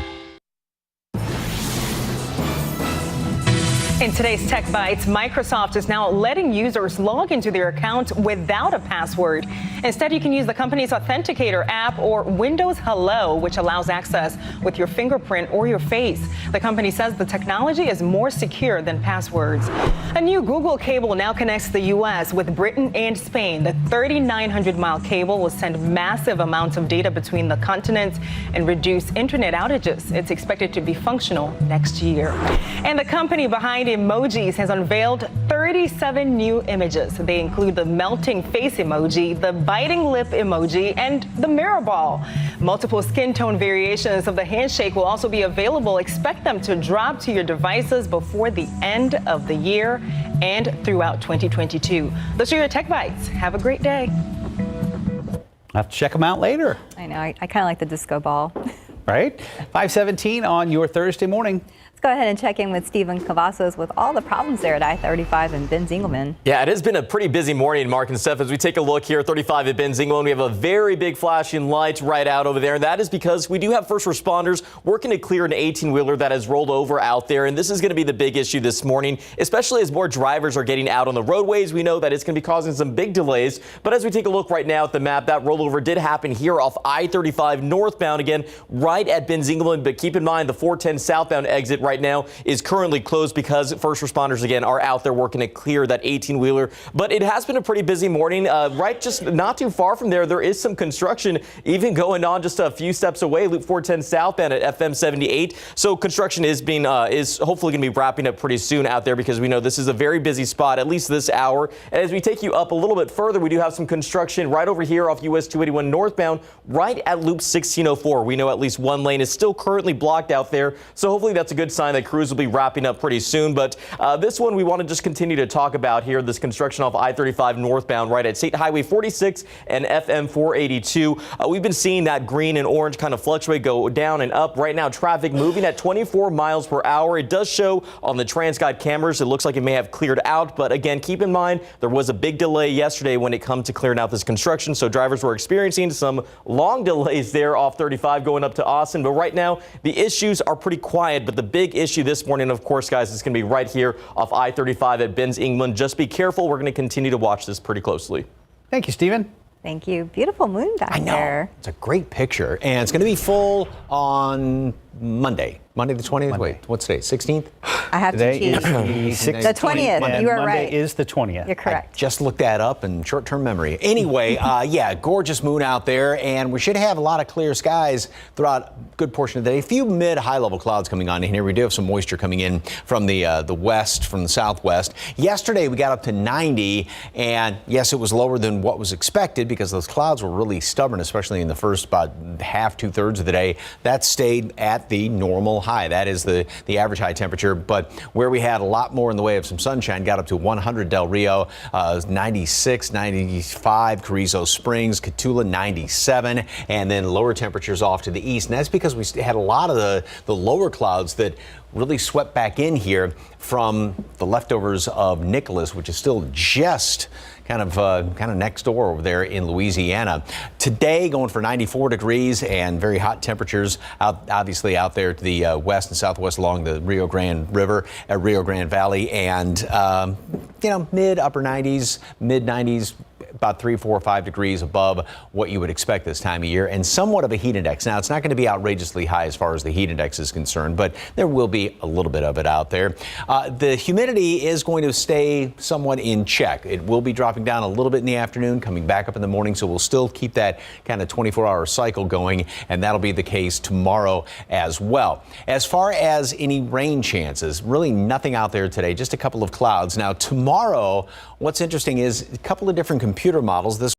[SPEAKER 9] In today's Tech Bites, Microsoft is now letting users log into their account without a password. Instead, you can use the company's Authenticator app or Windows Hello, which allows access with your fingerprint or your face. The company says the technology is more secure than passwords. A new Google cable now connects the U.S. with Britain and Spain. The 3,900-mile cable will send massive amounts of data between the continents and reduce internet outages. It's expected to be functional next year. And the company behind emojis has unveiled 37 new images. They include the melting face emoji, the biting lip emoji, and the mirror ball. Multiple skin tone variations of the handshake will also be available. Expect them to drop to your devices before the end of the year and throughout 2022. Those are your Tech Bites. Have a great day.
[SPEAKER 3] I'll have to check them out later.
[SPEAKER 2] I know. I kind of like the disco ball.
[SPEAKER 3] Right? 5:17 on your Thursday morning.
[SPEAKER 2] Let's go ahead and check in with Stephen Cavazos with all the problems there at I-35 and Ben Zingelman.
[SPEAKER 5] Yeah, it has been a pretty busy morning, Mark and Steph. As we take a look here, 35 at Ben Zingelman, we have a very big flashing light right out over there. And that is because we do have first responders working to clear an 18-wheeler that has rolled over out there. And this is going to be the big issue this morning, especially as more drivers are getting out on the roadways. We know that it's going to be causing some big delays. But as we take a look right now at the map, that rollover did happen here off I-35 northbound, again, right at Ben Zingelman. But keep in mind, the 410 southbound exit right now is currently closed because first responders, again, are out there working to clear that 18-wheeler. But it has been a pretty busy morning. Right just not too far from there, there is some construction even going on just a few steps away, Loop 410 southbound at FM 78. So construction is hopefully going to be wrapping up pretty soon out there because we know this is a very busy spot, at least this hour. And as we take you up a little bit further, we do have some construction right over here off US 281 northbound, right at Loop 1604. We know at least one lane is still currently blocked out there. So hopefully that's a good sign that crews will be wrapping up pretty soon. But this one we want to just continue to talk about here, this construction off I-35 northbound right at State Highway 46 and FM 482. We've been seeing that green and orange kind of fluctuate, go down and up. Right now, traffic moving at 24 miles per hour. It does show on the TransGuide cameras. It looks like it may have cleared out. But again, keep in mind, there was a big delay yesterday when it comes to clearing out this construction. So drivers were experiencing some long delays there off 35 going up to Austin. But right now, the issues are pretty quiet. But the big issue this morning, of course, guys, is going to be right here off I-35 at Ben Zingelman. Just be careful. We're going to continue to watch this pretty closely.
[SPEAKER 3] Thank you, Stephen.
[SPEAKER 2] Thank you. Beautiful moon back there.
[SPEAKER 4] It's a great picture, and it's going to be full on Monday Monday the 20th? Wait, what's today? 16th?
[SPEAKER 2] I have to cheat. The 20th.
[SPEAKER 3] And
[SPEAKER 2] You are
[SPEAKER 3] Monday
[SPEAKER 2] right.
[SPEAKER 3] is the 20th.
[SPEAKER 2] You're correct.
[SPEAKER 4] Just looked that up in short-term memory. Anyway, yeah, gorgeous moon out there, and we should have a lot of clear skies throughout a good portion of the day. A few mid-high level clouds coming on in here. We do have some moisture coming in from the west, from the southwest. Yesterday we got up to 90, and yes, it was lower than what was expected because those clouds were really stubborn, especially in the first about half, 2/3 of the day. That stayed at the normal high. That is the average high temperature. But where we had a lot more in the way of some sunshine, got up to 100 Del Rio, 96, 95 Carrizo Springs, Cotulla 97, and then lower temperatures off to the east. And that's because we had a lot of the lower clouds that really swept back in here from the leftovers of Nicholas, which is still just kind of next door over there in Louisiana. Today going for 94 degrees and very hot temperatures obviously out there to the west and southwest along the Rio Grande River at Rio Grande Valley, and mid upper 90s, mid 90s, about 3, 4, 5 degrees above what you would expect this time of year, and somewhat of a heat index. Now, it's not going to be outrageously high as far as the heat index is concerned, but there will be a little bit of it out there. The humidity is going to stay somewhat in check. It will be dropping down a little bit in the afternoon, coming back up in the morning, so we'll still keep that kind of 24-hour cycle going, and that'll be the case tomorrow as well. As far as any rain chances, really nothing out there today, just a couple of clouds. Now, tomorrow, what's interesting is a couple of different computer models. This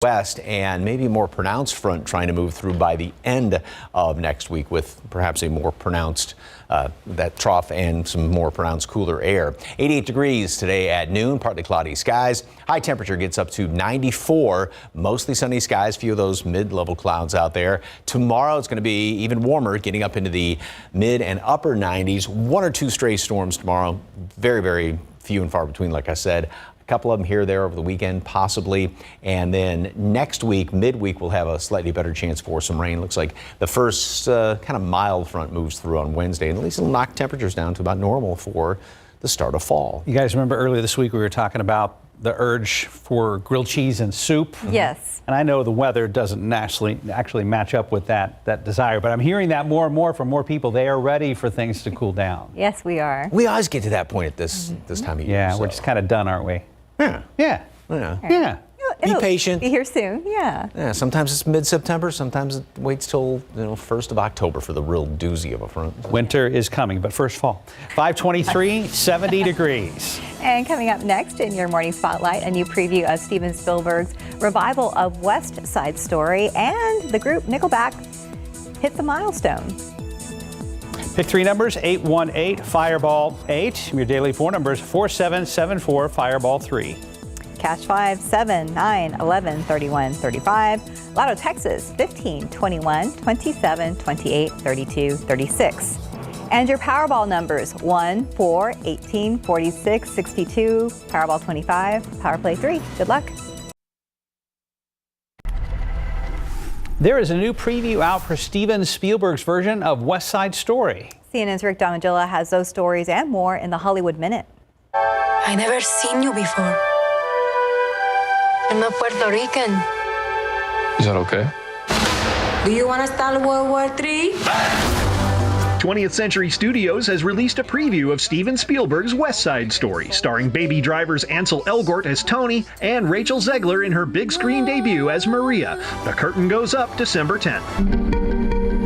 [SPEAKER 4] west, and maybe a more pronounced front trying to move through by the end of next week with perhaps a more pronounced that trough and some more pronounced cooler air. 88 degrees today at noon, partly cloudy skies. High temperature gets up to 94, mostly sunny skies, few of those mid-level clouds out there. Tomorrow it's going to be even warmer, getting up into the mid and upper 90s. 1 or 2 stray storms tomorrow. Very, very few and far between, like I said. A couple of them here or there over the weekend, possibly. And then next week, midweek, we'll have a slightly better chance for some rain. Looks like the first kind of mild front moves through on Wednesday, and at least it'll knock temperatures down to about normal for the start of fall.
[SPEAKER 3] You guys remember earlier this week we were talking about the urge for grilled cheese and soup?
[SPEAKER 2] Yes.
[SPEAKER 3] And I know the weather doesn't actually match up with that desire, but I'm hearing that more and more from more people. They are ready for things to cool down.
[SPEAKER 2] Yes, we are.
[SPEAKER 4] We always get to that point at this time of year.
[SPEAKER 3] Yeah,
[SPEAKER 4] so.
[SPEAKER 3] we're just kind of done, aren't we?
[SPEAKER 4] Yeah.
[SPEAKER 3] Yeah.
[SPEAKER 4] Yeah.
[SPEAKER 3] Yeah.
[SPEAKER 4] Be patient.
[SPEAKER 2] Be here soon, yeah.
[SPEAKER 4] Yeah, sometimes it's mid-September, sometimes it waits till 1st of October for the real doozy of a front.
[SPEAKER 3] Winter is coming, but first fall. 523, 70 degrees.
[SPEAKER 2] And coming up next in your morning spotlight, a new preview of Steven Spielberg's revival of West Side Story, and the group Nickelback hits a milestone.
[SPEAKER 3] Pick 3 numbers, 818 Fireball 8. Your daily 4 numbers, 4774 Fireball 3.
[SPEAKER 2] Cash 5, 7, 9, 11, 31, 35. Lotto Texas, 15, 21, 27, 28, 32, 36. And your Powerball numbers, 1, 4, 18, 46, 62, Powerball 25, Power Play 3. Good luck.
[SPEAKER 3] There is a new preview out for Steven Spielberg's version of West Side Story.
[SPEAKER 2] CNN's Rick Damagilla has those stories and more in the Hollywood Minute.
[SPEAKER 17] I never seen you before. I'm not Puerto Rican.
[SPEAKER 18] Is that okay?
[SPEAKER 17] Do you want to start World War III?
[SPEAKER 10] 20th Century Studios has released a preview of Steven Spielberg's West Side Story, starring Baby Driver's Ansel Elgort as Tony and Rachel Zegler in her big screen debut as Maria. The curtain goes up December 10th.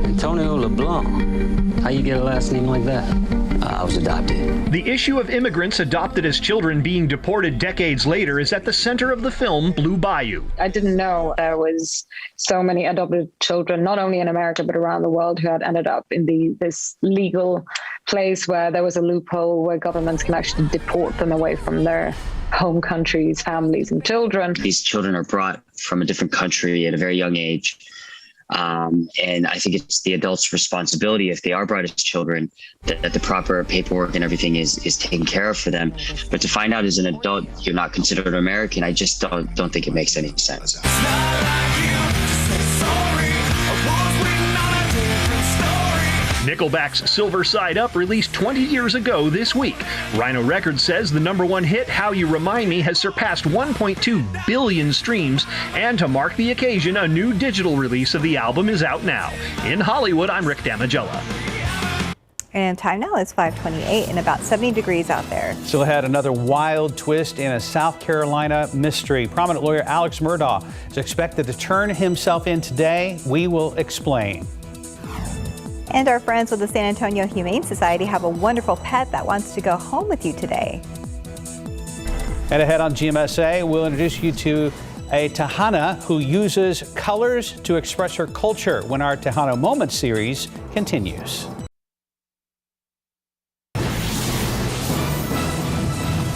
[SPEAKER 11] Antonio LeBlanc. How you get a last name like that? I was adopted.
[SPEAKER 10] The issue of immigrants adopted as children being deported decades later is at the center of the film Blue Bayou.
[SPEAKER 12] I didn't know there was so many adopted children, not only in America, but around the world, who had ended up in this legal place where there was a loophole where governments can actually deport them away from their home countries, families, and children.
[SPEAKER 11] These children are brought from a different country at a very young age. And I think it's the adult's responsibility, if they are brought as children, that the proper paperwork and everything is taken care of for them. But to find out as an adult you're not considered American, I just don't think it makes any sense.
[SPEAKER 10] Nickelback's Silver Side Up released 20 years ago this week. Rhino Records says the #1 hit, How You Remind Me, has surpassed 1.2 billion streams, and to mark the occasion, a new digital release of the album is out now. In Hollywood, I'm Rick Damigella.
[SPEAKER 2] And time now is 5:28 and about 70 degrees out there.
[SPEAKER 3] Still ahead, another wild twist in a South Carolina mystery. Prominent lawyer Alex Murdaugh is expected to turn himself in today. We will explain.
[SPEAKER 2] And our friends with the San Antonio Humane Society have a wonderful pet that wants to go home with you today.
[SPEAKER 3] And ahead on GMSA, we'll introduce you to a Tejana who uses colors to express her culture when our Tejano Moments series continues.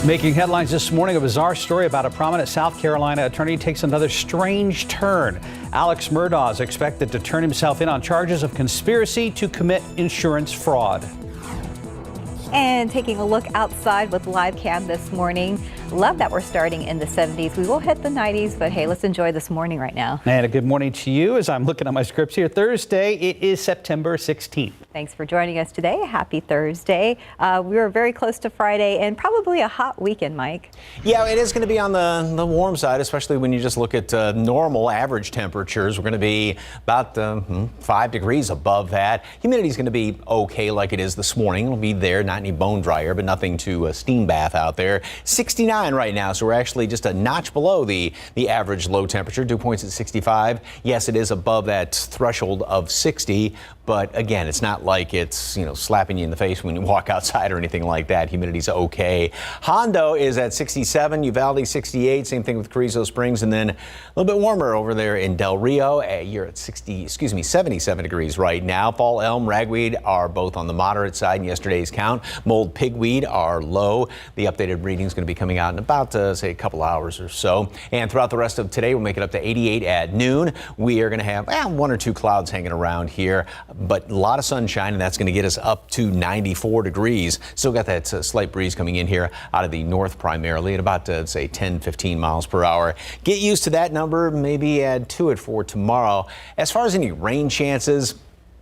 [SPEAKER 3] Making headlines this morning, a bizarre story about a prominent South Carolina attorney takes another strange turn. Alex Murdaugh is expected to turn himself in on charges of conspiracy to commit insurance fraud.
[SPEAKER 2] And taking a look outside with live cam this morning. Love that we're starting in the 70s. We will hit the 90s, but hey, let's enjoy this morning right now.
[SPEAKER 3] And a good morning to you as I'm looking at my scripts here. Thursday, it is September 16th.
[SPEAKER 2] Thanks for joining us today. Happy Thursday. We were very close to Friday and probably a hot weekend, Mike.
[SPEAKER 4] Yeah, it is going to be on the warm side, especially when you just look at normal average temperatures. We're going to be about 5 degrees above that. Humidity is going to be okay like it is this morning. It'll be there, not any bone dryer, but nothing to steam bath out there. 69 right now, so we're actually just a notch below the average low temperature. Dew points at 65. Yes, it is above that threshold of 60. But again, it's not like it's, slapping you in the face when you walk outside or anything like that. Humidity's okay. Hondo is at 67, Uvalde 68, same thing with Carrizo Springs, and then a little bit warmer over there in Del Rio. You're at 77 degrees right now. Fall elm, ragweed are both on the moderate side in yesterday's count. Mold, pigweed are low. The updated reading is going to be coming out in about, say, a couple hours or so. And throughout the rest of today, we'll make it up to 88 at noon. We are going to have 1 or 2 clouds hanging around here, but a lot of sunshine, and that's going to get us up to 94 degrees. Still got that slight breeze coming in here out of the north primarily at about, say, 10, 15 miles per hour. Get used to that number, maybe add to it for tomorrow. As far as any rain chances,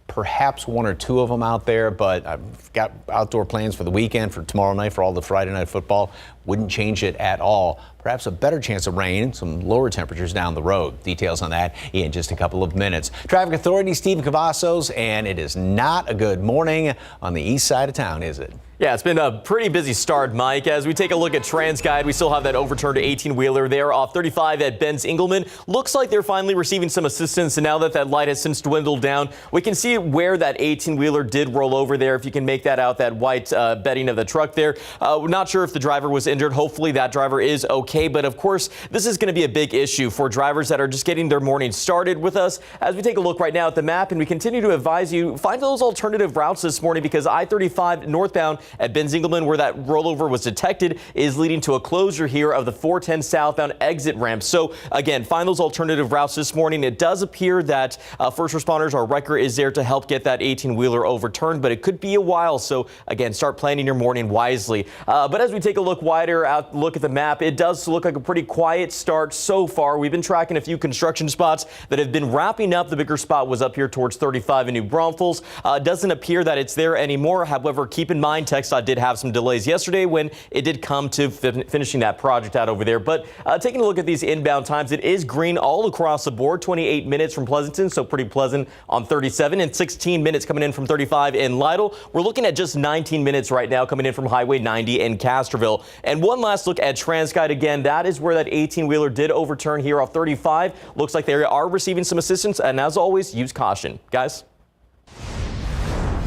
[SPEAKER 4] perhaps 1 or 2 of them out there, but I've got outdoor plans for the weekend, for tomorrow night, for all the Friday night football. Wouldn't change it at all. Perhaps a better chance of rain, some lower temperatures down the road. Details on that in just a couple of minutes. Traffic Authority, Stephen Cavazos, and it is not a good morning on the east side of town, is it?
[SPEAKER 5] Yeah, it's been a pretty busy start, Mike. As we take a look at TransGuide, we still have that overturned 18-wheeler there off 35 at Benz Engelman. Looks like they're finally receiving some assistance, and now that light has since dwindled down, we can see where that 18-wheeler did roll over there. If you can make that out, that white bedding of the truck there. We're not sure if the driver was injured. Hopefully that driver is okay, but of course, this is going to be a big issue for drivers that are just getting their morning started with us. As we take a look right now at the map, and we continue to advise you, find those alternative routes this morning, because I-35 northbound at Benz Engelman, where that rollover was detected, is leading to a closure here of the 410 southbound exit ramp. So again, find those alternative routes this morning. It does appear that first responders, our Riker, is there to help get that 18-wheeler overturned, but it could be a while. So again, start planning your morning wisely. But as we take a look look at the map, it does look like a pretty quiet start so far. We've been tracking a few construction spots that have been wrapping up. The bigger spot was up here towards 35 in New Braunfels. Doesn't appear that it's there anymore. However, keep in mind, TxDOT did have some delays yesterday when it did come to finishing that project out over there. But taking a look at these inbound times, it is green all across the board. 28 minutes from Pleasanton, so pretty pleasant on 37, and 16 minutes coming in from 35 in Lytle. We're looking at just 19 minutes right now coming in from Highway 90 in Castroville. And one last look at TransGuide again. That is where that 18-wheeler did overturn here off 35. Looks like they are receiving some assistance, and as always, use caution. Guys?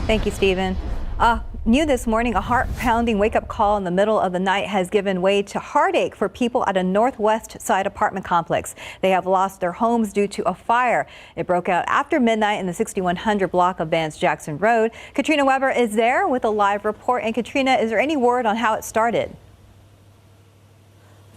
[SPEAKER 2] Thank you, Stephen. New this morning, a heart-pounding wake-up call in the middle of the night has given way to heartache for people at a northwest side apartment complex. They have lost their homes due to a fire. It broke out after midnight in the 6100 block of Vance Jackson Road. Katrina Weber is there with a live report. And Katrina, is there any word on how it started?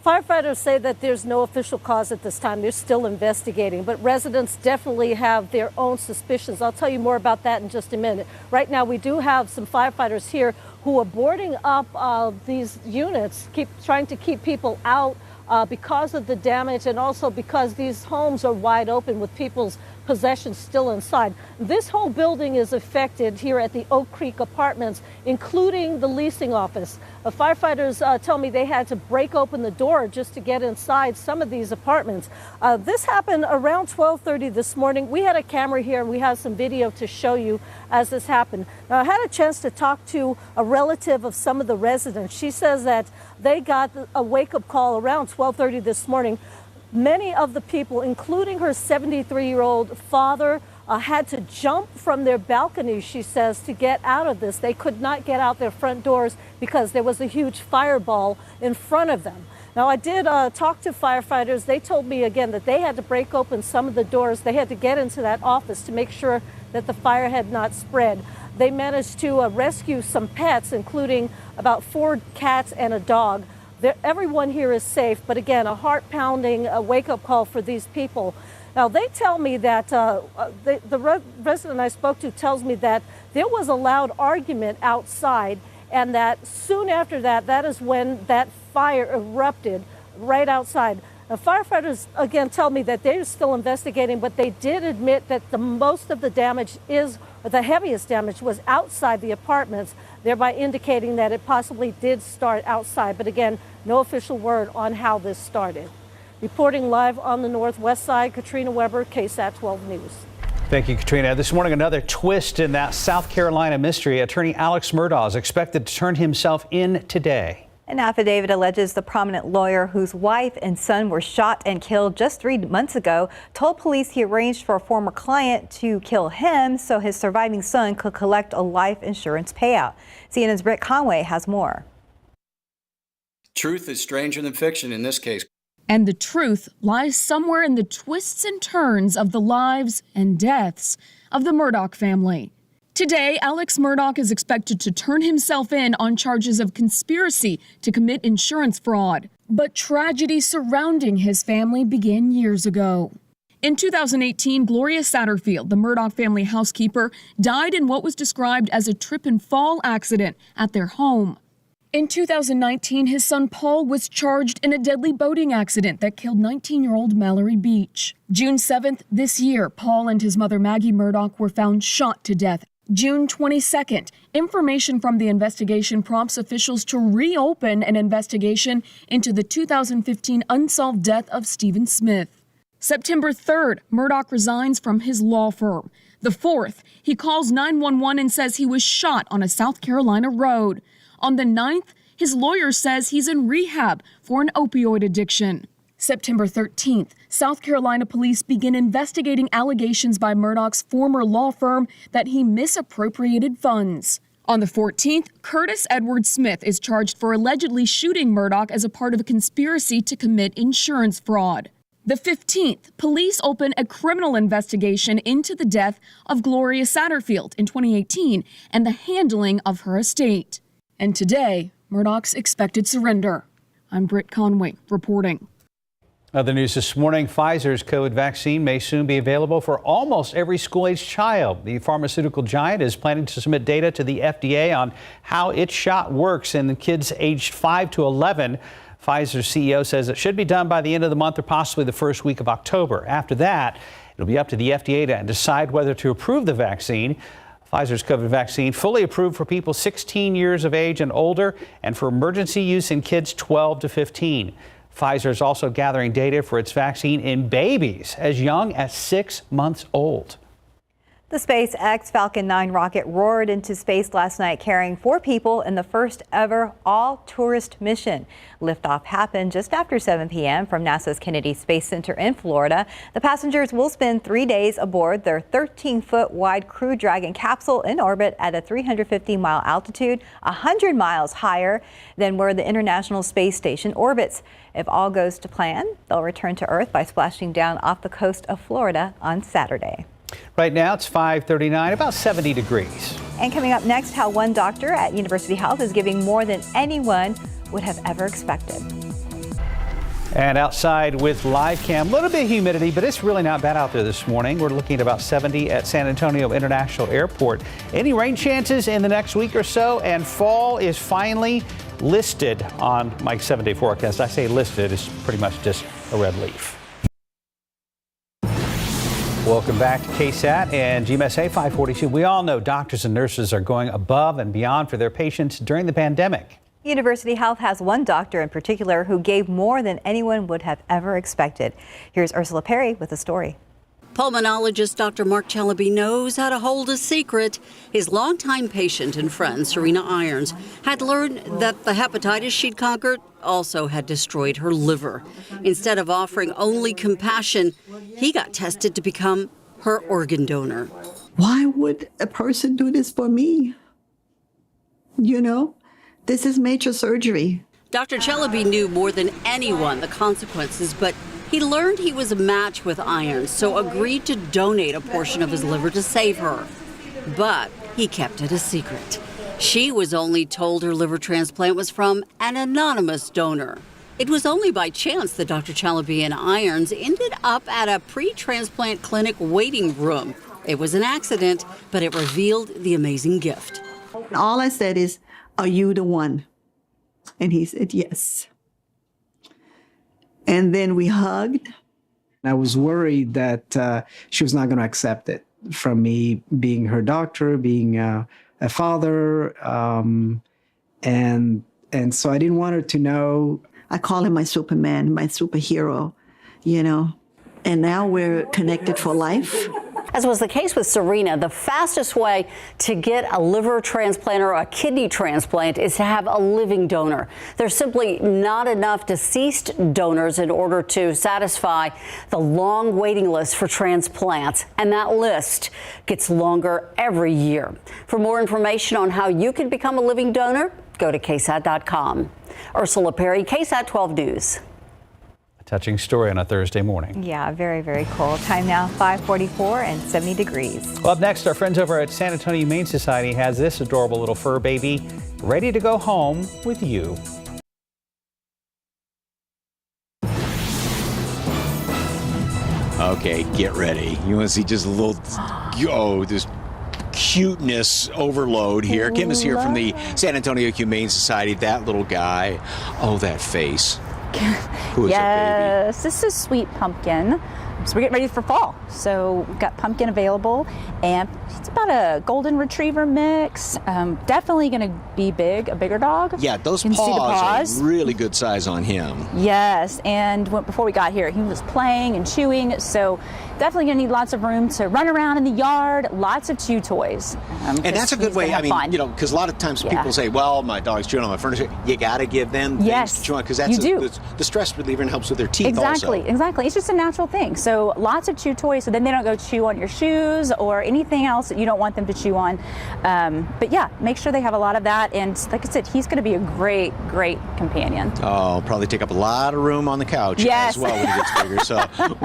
[SPEAKER 13] Firefighters say that there's no official cause at this time. They're still investigating, but residents definitely have their own suspicions. I'll tell you more about that in just a minute. Right now, we do have some firefighters here who are boarding up these units, trying to keep people out because of the damage and also because these homes are wide open with people's possessions still inside. This whole building is affected here at the Oak Creek Apartments, including the leasing office. Firefighters tell me they had to break open the door just to get inside some of these apartments. This happened around 12:30 this morning. We had a camera here and we have some video to show you as this happened. Now, I had a chance to talk to a relative of some of the residents. She says that they got a wake-up call around 12:30 this morning. Many of the people, including her 73-year-old father, had to jump from their balconies, she says, to get out of this. They could not get out their front doors because there was a huge fireball in front of them. Now, I did talk to firefighters. They told me again that they had to break open some of the doors. They had to get into that office to make sure that the fire had not spread. They managed to rescue some pets, including about 4 cats and a dog. Everyone here is safe, but again, a heart-pounding wake-up call for these people. Now, they tell me that the resident I spoke to tells me that there was a loud argument outside, and that soon after that, that is when that fire erupted right outside. Now, firefighters, again, tell me that they're still investigating, but they did admit that most of the damage the heaviest damage was outside the apartments, thereby indicating that it possibly did start outside. But again, no official word on how this started. Reporting live on the northwest side, Katrina Weber, KSAT 12 News.
[SPEAKER 3] Thank you, Katrina. This morning, another twist in that South Carolina mystery. Attorney Alex Murdaugh is expected to turn himself in today.
[SPEAKER 2] An affidavit alleges the prominent lawyer whose wife and son were shot and killed just 3 months ago told police he arranged for a former client to kill him so his surviving son could collect a life insurance payout. CNN's Britt Conway has more.
[SPEAKER 14] Truth is stranger than fiction in this case.
[SPEAKER 23] And the truth lies somewhere in the twists and turns of the lives and deaths of the Murdaugh family. Today, Alex Murdaugh is expected to turn himself in on charges of conspiracy to commit insurance fraud. But tragedy surrounding his family began years ago. In 2018, Gloria Satterfield, the Murdaugh family housekeeper, died in what was described as a trip and fall accident at their home. In 2019, his son Paul was charged in a deadly boating accident that killed 19-year-old Mallory Beach. June 7th this year, Paul and his mother Maggie Murdaugh were found shot to death. June 22nd, information from the investigation prompts officials to reopen an investigation into the 2015 unsolved death of Stephen Smith. September 3rd, Murdaugh resigns from his law firm. The 4th, he calls 911 and says he was shot on a South Carolina road. On the 9th, his lawyer says he's in rehab for an opioid addiction. September 13th, South Carolina police begin investigating allegations by Murdaugh's former law firm that he misappropriated funds. On the 14th, Curtis Edward Smith is charged for allegedly shooting Murdaugh as a part of a conspiracy to commit insurance fraud. The 15th, police open a criminal investigation into the death of Gloria Satterfield in 2018 and the handling of her estate. And today, Murdaugh's expected surrender. I'm Britt Conway reporting.
[SPEAKER 3] Other news this morning, Pfizer's COVID vaccine may soon be available for almost every school-aged child. The pharmaceutical giant is planning to submit data to the FDA on how its shot works in the kids aged 5 to 11. Pfizer's CEO says it should be done by the end of the month or possibly the first week of October. After that, it'll be up to the FDA to decide whether to approve the vaccine. Pfizer's COVID vaccine fully approved for people 16 years of age and older and for emergency use in kids 12 to 15. Pfizer is also gathering data for its vaccine in babies as young as 6 months old.
[SPEAKER 2] The SpaceX Falcon 9 rocket roared into space last night carrying 4 people in the first ever all-tourist mission. Liftoff happened just after 7 p.m. from NASA's Kennedy Space Center in Florida. The passengers will spend 3 days aboard their 13-foot wide Crew Dragon capsule in orbit at a 350-mile altitude, 100 miles higher than where the International Space Station orbits. If all goes to plan, they'll return to Earth by splashing down off the coast of Florida on Saturday.
[SPEAKER 3] Right now it's 5:39, about 70 degrees.
[SPEAKER 2] And coming up next, how one doctor at University Health is giving more than anyone would have ever expected.
[SPEAKER 3] And outside with live cam, a little bit of humidity, but it's really not bad out there this morning. We're looking at about 70 at San Antonio International Airport. Any rain chances in the next week or so, and fall is finally listed on my 7-day forecast. I say listed, it's pretty much just a red leaf. Welcome back to KSAT and GMSA 542. We all know doctors and nurses are going above and beyond for their patients during the pandemic.
[SPEAKER 2] University Health has one doctor in particular who gave more than anyone would have ever expected. Here's Ursula Perry with the story.
[SPEAKER 1] Pulmonologist Dr. Mark Chalabi knows how to hold a secret. His longtime patient and friend, Serena Irons, had learned that the hepatitis she'd conquered also had destroyed her liver. Instead of offering only compassion, he got tested to become her organ donor.
[SPEAKER 19] Why would a person do this for me? You know, this is major surgery.
[SPEAKER 1] Dr. Chalabi knew more than anyone the consequences, but he learned he was a match with Irons, so agreed to donate a portion of his liver to save her. But he kept it a secret. She was only told her liver transplant was from an anonymous donor. It was only by chance that Dr. Chalabi and Irons ended up at a pre-transplant clinic waiting room. It was an accident, but it revealed the amazing gift.
[SPEAKER 19] All I said is, "Are you the one?" And he said, "Yes." And then we hugged.
[SPEAKER 20] I was worried that she was not going to accept it from me being her doctor, being a father. And so I didn't want her to know.
[SPEAKER 19] I call him my Superman, my superhero, you know. And now we're connected for life.
[SPEAKER 1] As was the case with Serena, the fastest way to get a liver transplant or a kidney transplant is to have a living donor. There's simply not enough deceased donors in order to satisfy the long waiting list for transplants, and that list gets longer every year. For more information on how you can become a living donor, go to KSAT.com. Ursula Perry, KSAT 12 News.
[SPEAKER 3] Touching story on a Thursday morning.
[SPEAKER 2] Yeah, very, very cold. Time now 5:44 and 70 degrees.
[SPEAKER 3] Well, up next, our friends over at San Antonio Humane Society has this adorable little fur baby ready to go home with you.
[SPEAKER 4] Okay, get ready. You want to see just a little, this cuteness overload here. Kim is here from the San Antonio Humane Society. That little guy. Oh, that face. Who is that baby?
[SPEAKER 21] Yes, this is Sweet Pumpkin. So we're getting ready for fall. So we've got Pumpkin available, and it's about a golden retriever mix. Definitely going to be big, a bigger dog.
[SPEAKER 4] Yeah, those
[SPEAKER 21] You can see the
[SPEAKER 4] paws are really good size on him.
[SPEAKER 21] Yes, and before we got here, he was playing and chewing, so definitely going to need lots of room to run around in the yard, lots of chew toys.
[SPEAKER 4] And that's a good way, I mean,
[SPEAKER 21] fun.
[SPEAKER 4] you know, because a lot of times people say, well, my dog's chewing on my furniture. You got to give them things to chew on, because that's the stress reliever and helps with their teeth also.
[SPEAKER 21] Exactly. It's just a natural thing. So lots of chew toys, so then they don't go chew on your shoes or anything else that you don't want them to chew on. But yeah, make sure they have a lot of that. And like I said, he's going to be a great, great companion.
[SPEAKER 4] Oh, probably take up a lot of room on the couch as well when he gets bigger. So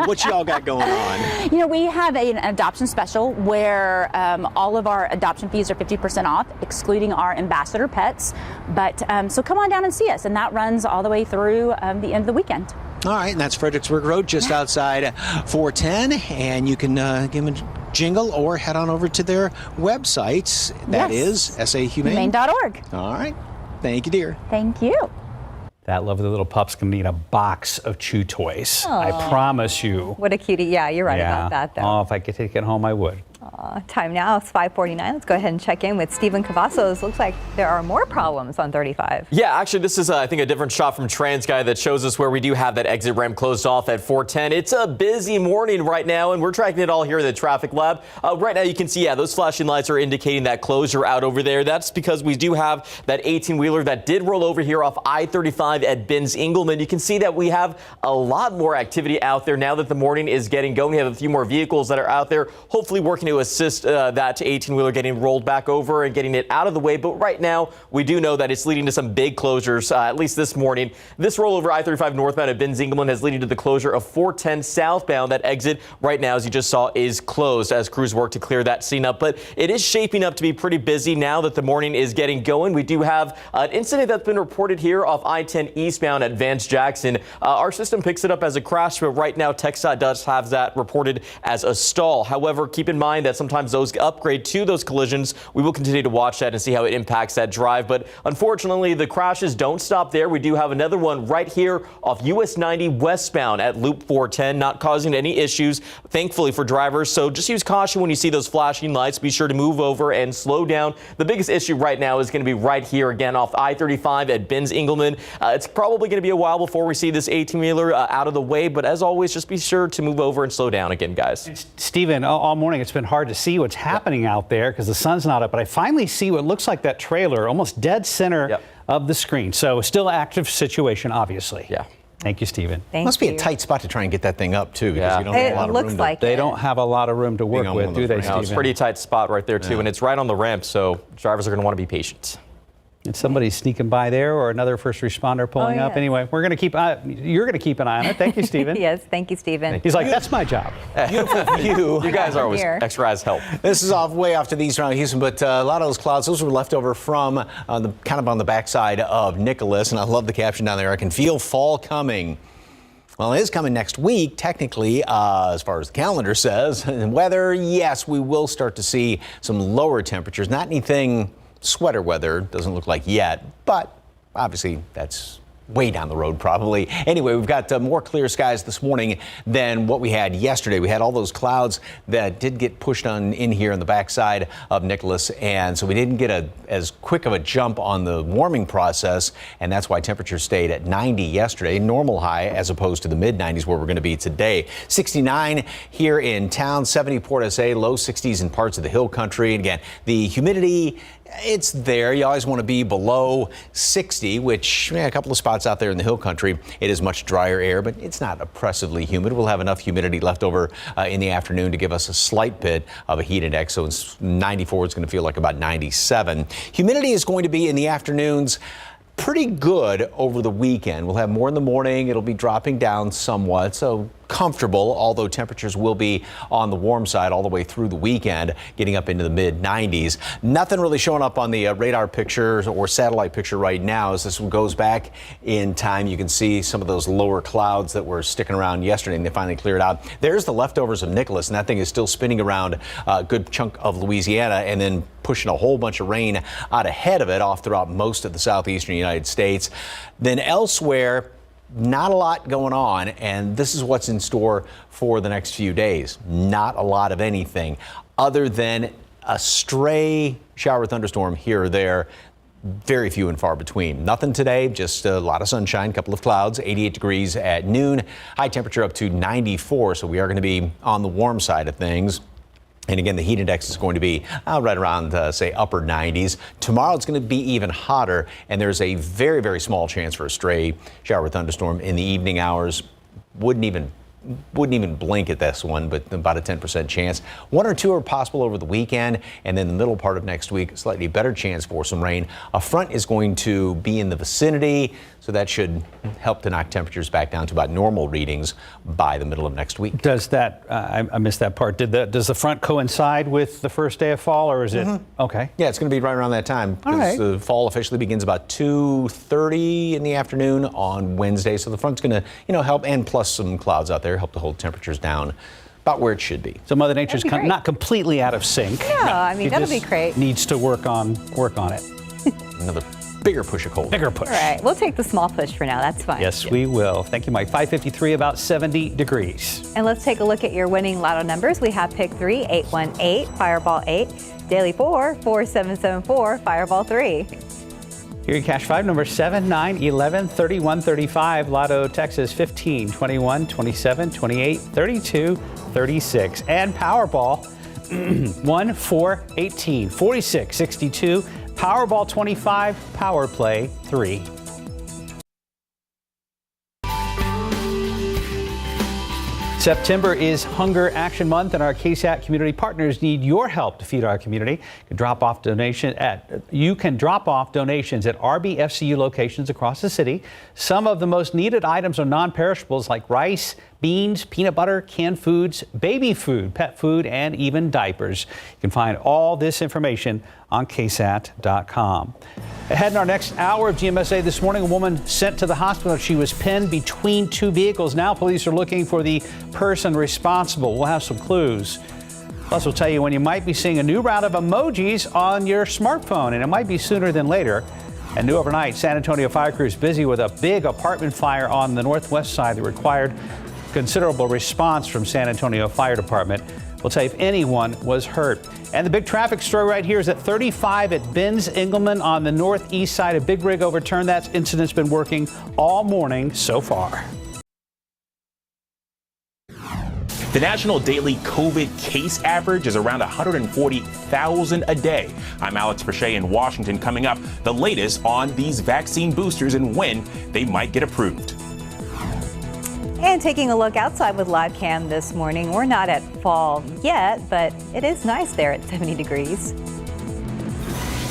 [SPEAKER 4] what y'all got going on?
[SPEAKER 21] You know, we have an adoption special where all of our adoption fees are 50% off, excluding our ambassador pets. But so come on down and see us. And that runs all the way through the end of the weekend.
[SPEAKER 4] All right, and that's Fredericksburg Road, just outside 410. And you can give them a jingle or head on over to their website. That is sahumane.org. All right. Thank you, dear.
[SPEAKER 21] Thank you.
[SPEAKER 3] That lovely little pup's going to need a box of chew toys.
[SPEAKER 2] Aww.
[SPEAKER 3] I promise you.
[SPEAKER 2] What a cutie. Yeah, you're right about that, though.
[SPEAKER 3] Oh, if I could take it home, I would.
[SPEAKER 2] Time now is 5:49. Let's go ahead and check in with Stephen Cavazos. Looks like there are more problems on 35.
[SPEAKER 5] Yeah, actually, this is, I think, a different shot from TransGuide that shows us where we do have that exit ramp closed off at 410. It's a busy morning right now, and we're tracking it all here in the traffic lab. Right now, you can see, those flashing lights are indicating that closure out over there. That's because we do have that 18-wheeler that did roll over here off I-35 at Binns-Engelman. You can see that we have a lot more activity out there now that the morning is getting going. We have a few more vehicles that are out there, hopefully working to assist that 18-wheeler getting rolled back over and getting it out of the way. But right now, we do know that it's leading to some big closures, at least this morning. This rollover I-35 northbound at Binns-Engelman has leading to the closure of 410 southbound. That exit right now, as you just saw, is closed as crews work to clear that scene up. But it is shaping up to be pretty busy now that the morning is getting going. We do have an incident that's been reported here off I-10 eastbound at Vance Jackson. Our system picks it up as a crash, but right now KSAT does have that reported as a stall. However, keep in mind that sometimes those upgrade to those collisions. We will continue to watch that and see how it impacts that drive. But unfortunately, the crashes don't stop there. We do have another one right here off US 90 westbound at Loop 410, not causing any issues, thankfully, for drivers. So just use caution when you see those flashing lights. Be sure to move over and slow down. The biggest issue right now is going to be right here again off I-35 at Binns-Engelman. It's probably going to be a while before we see this 18-wheeler out of the way. But as always, just be sure to move over and slow down again, guys.
[SPEAKER 3] Stephen, all morning it's been hard to see what's happening out there because the sun's not up, but I finally see what looks like that trailer almost dead center of the screen. So still active situation, obviously.
[SPEAKER 5] Yeah.
[SPEAKER 3] Thank you, Stephen.
[SPEAKER 4] Must be a tight spot to try and get that thing up, too, because you don't have a lot of room.
[SPEAKER 3] They don't have a lot of room to work with, do they, Stephen?
[SPEAKER 5] No, it's a pretty tight spot right there, too, and it's right on the ramp, so drivers are going to want to be patient.
[SPEAKER 3] And somebody's sneaking by there, or another first responder pulling up. Anyway, we're going to keep. You're going to keep an eye on it. Thank you, Stephen.
[SPEAKER 2] Yes, thank you, Stephen.
[SPEAKER 3] He's like, that's my job.
[SPEAKER 4] Beautiful view.
[SPEAKER 5] You guys are always extra eyes help.
[SPEAKER 4] This is way off to the east around Houston, but a lot of those clouds, those were left over from kind of on the backside of Nicholas. And I love the caption down there. I can feel fall coming. Well, it is coming next week, technically, as far as the calendar says. And weather, yes, we will start to see some lower temperatures. Not anything sweater weather, doesn't look like yet, but obviously that's way down the road probably. Anyway, we've got more clear skies this morning than what we had yesterday. We had all those clouds that did get pushed on in here on the backside of Nicholas, and so we didn't get as quick of a jump on the warming process, and that's why temperatures stayed at 90 yesterday, normal high, as opposed to the mid-90s where we're going to be today. 69 here in town, 70 Port SA, low 60s in parts of the hill country. And again, the humidity, it's there. You always want to be below 60, which a couple of spots out there in the hill country, it is much drier air, but it's not oppressively humid. We'll have enough humidity left over in the afternoon to give us a slight bit of a heat index. So it's 94, it's going to feel like about 97. Humidity is going to be in the afternoons pretty good over the weekend. We'll have more in the morning. It'll be dropping down somewhat, so comfortable, although temperatures will be on the warm side all the way through the weekend, getting up into the mid-90s. Nothing really showing up on the radar picture or satellite picture right now. As this one goes back in time, you can see some of those lower clouds that were sticking around yesterday, and they finally cleared out. There's the leftovers of Nicholas, and that thing is still spinning around a good chunk of Louisiana and then pushing a whole bunch of rain out ahead of it off throughout most of the southeastern United States. Then elsewhere, not a lot going on, and this is what's in store for the next few days. Not a lot of anything other than a stray shower thunderstorm here or there. Very few and far between. Nothing today, just a lot of sunshine, a couple of clouds, 88 degrees at noon, high temperature up to 94, so we are going to be on the warm side of things. And again, the heat index is going to be right around, say, upper 90s. Tomorrow it's going to be even hotter, and there's a very, very small chance for a stray shower thunderstorm in the evening hours. Wouldn't even blink at this one, but about a 10% chance. One or two are possible over the weekend, and then the middle part of next week, slightly better chance for some rain. A front is going to be in the vicinity, so that should help to knock temperatures back down to about normal readings by the middle of next week.
[SPEAKER 3] Does that, I missed that part, does the front coincide with the first day of fall, or is it? Okay.
[SPEAKER 4] Yeah, it's going to be right around that time, because the fall officially begins about 2:30 in the afternoon on Wednesday, so the front's going to, help, and plus some clouds out there, help to hold temperatures down about where it should be.
[SPEAKER 3] So Mother Nature's not completely out of sync.
[SPEAKER 2] Yeah, I mean, that'll be great.
[SPEAKER 3] Needs to work on it.
[SPEAKER 4] Another bigger push of cold.
[SPEAKER 3] Bigger push.
[SPEAKER 2] All right, we'll take the small push for now. That's fine.
[SPEAKER 3] Yes, we will. Thank you, Mike. 5:53, about 70 degrees.
[SPEAKER 2] And let's take a look at your winning lotto numbers. We have pick 3, 818, Fireball 8, Daily 4, 4774, Fireball 3.
[SPEAKER 3] Here your cash 5 numbers 7, 9, 11, 31, 35. Lotto Texas 15, 21, 27, 28, 32, 36. And Powerball 1, 4, 18, 46, 62. Powerball 25, Power Play 3. September is Hunger Action Month, and our KSAT community partners need your help to feed our community. You can drop off donations at RBFCU locations across the city. Some of the most needed items are non-perishables like rice, beans, peanut butter, canned foods, baby food, pet food, and even diapers. You can find all this information on KSAT.com. Ahead in our next hour of GMSA this morning, a woman sent to the hospital. She was pinned between two vehicles. Now police are looking for the person responsible. We'll have some clues. Plus, we'll tell you when you might be seeing a new round of emojis on your smartphone, and it might be sooner than later. And new overnight, San Antonio fire crews busy with a big apartment fire on the northwest side that required considerable response from San Antonio Fire Department. We'll tell you if anyone was hurt. And the big traffic story right here is at 35 at Benz Engelman on the northeast side. A big rig overturned. That incident's been working all morning so far.
[SPEAKER 6] The national daily COVID case average is around 140,000 a day. I'm Alex Verche in Washington. Coming up, the latest on these vaccine boosters and when they might get approved.
[SPEAKER 2] And taking a look outside with live cam this morning, we're not at fall yet, but it is nice there at 70 degrees.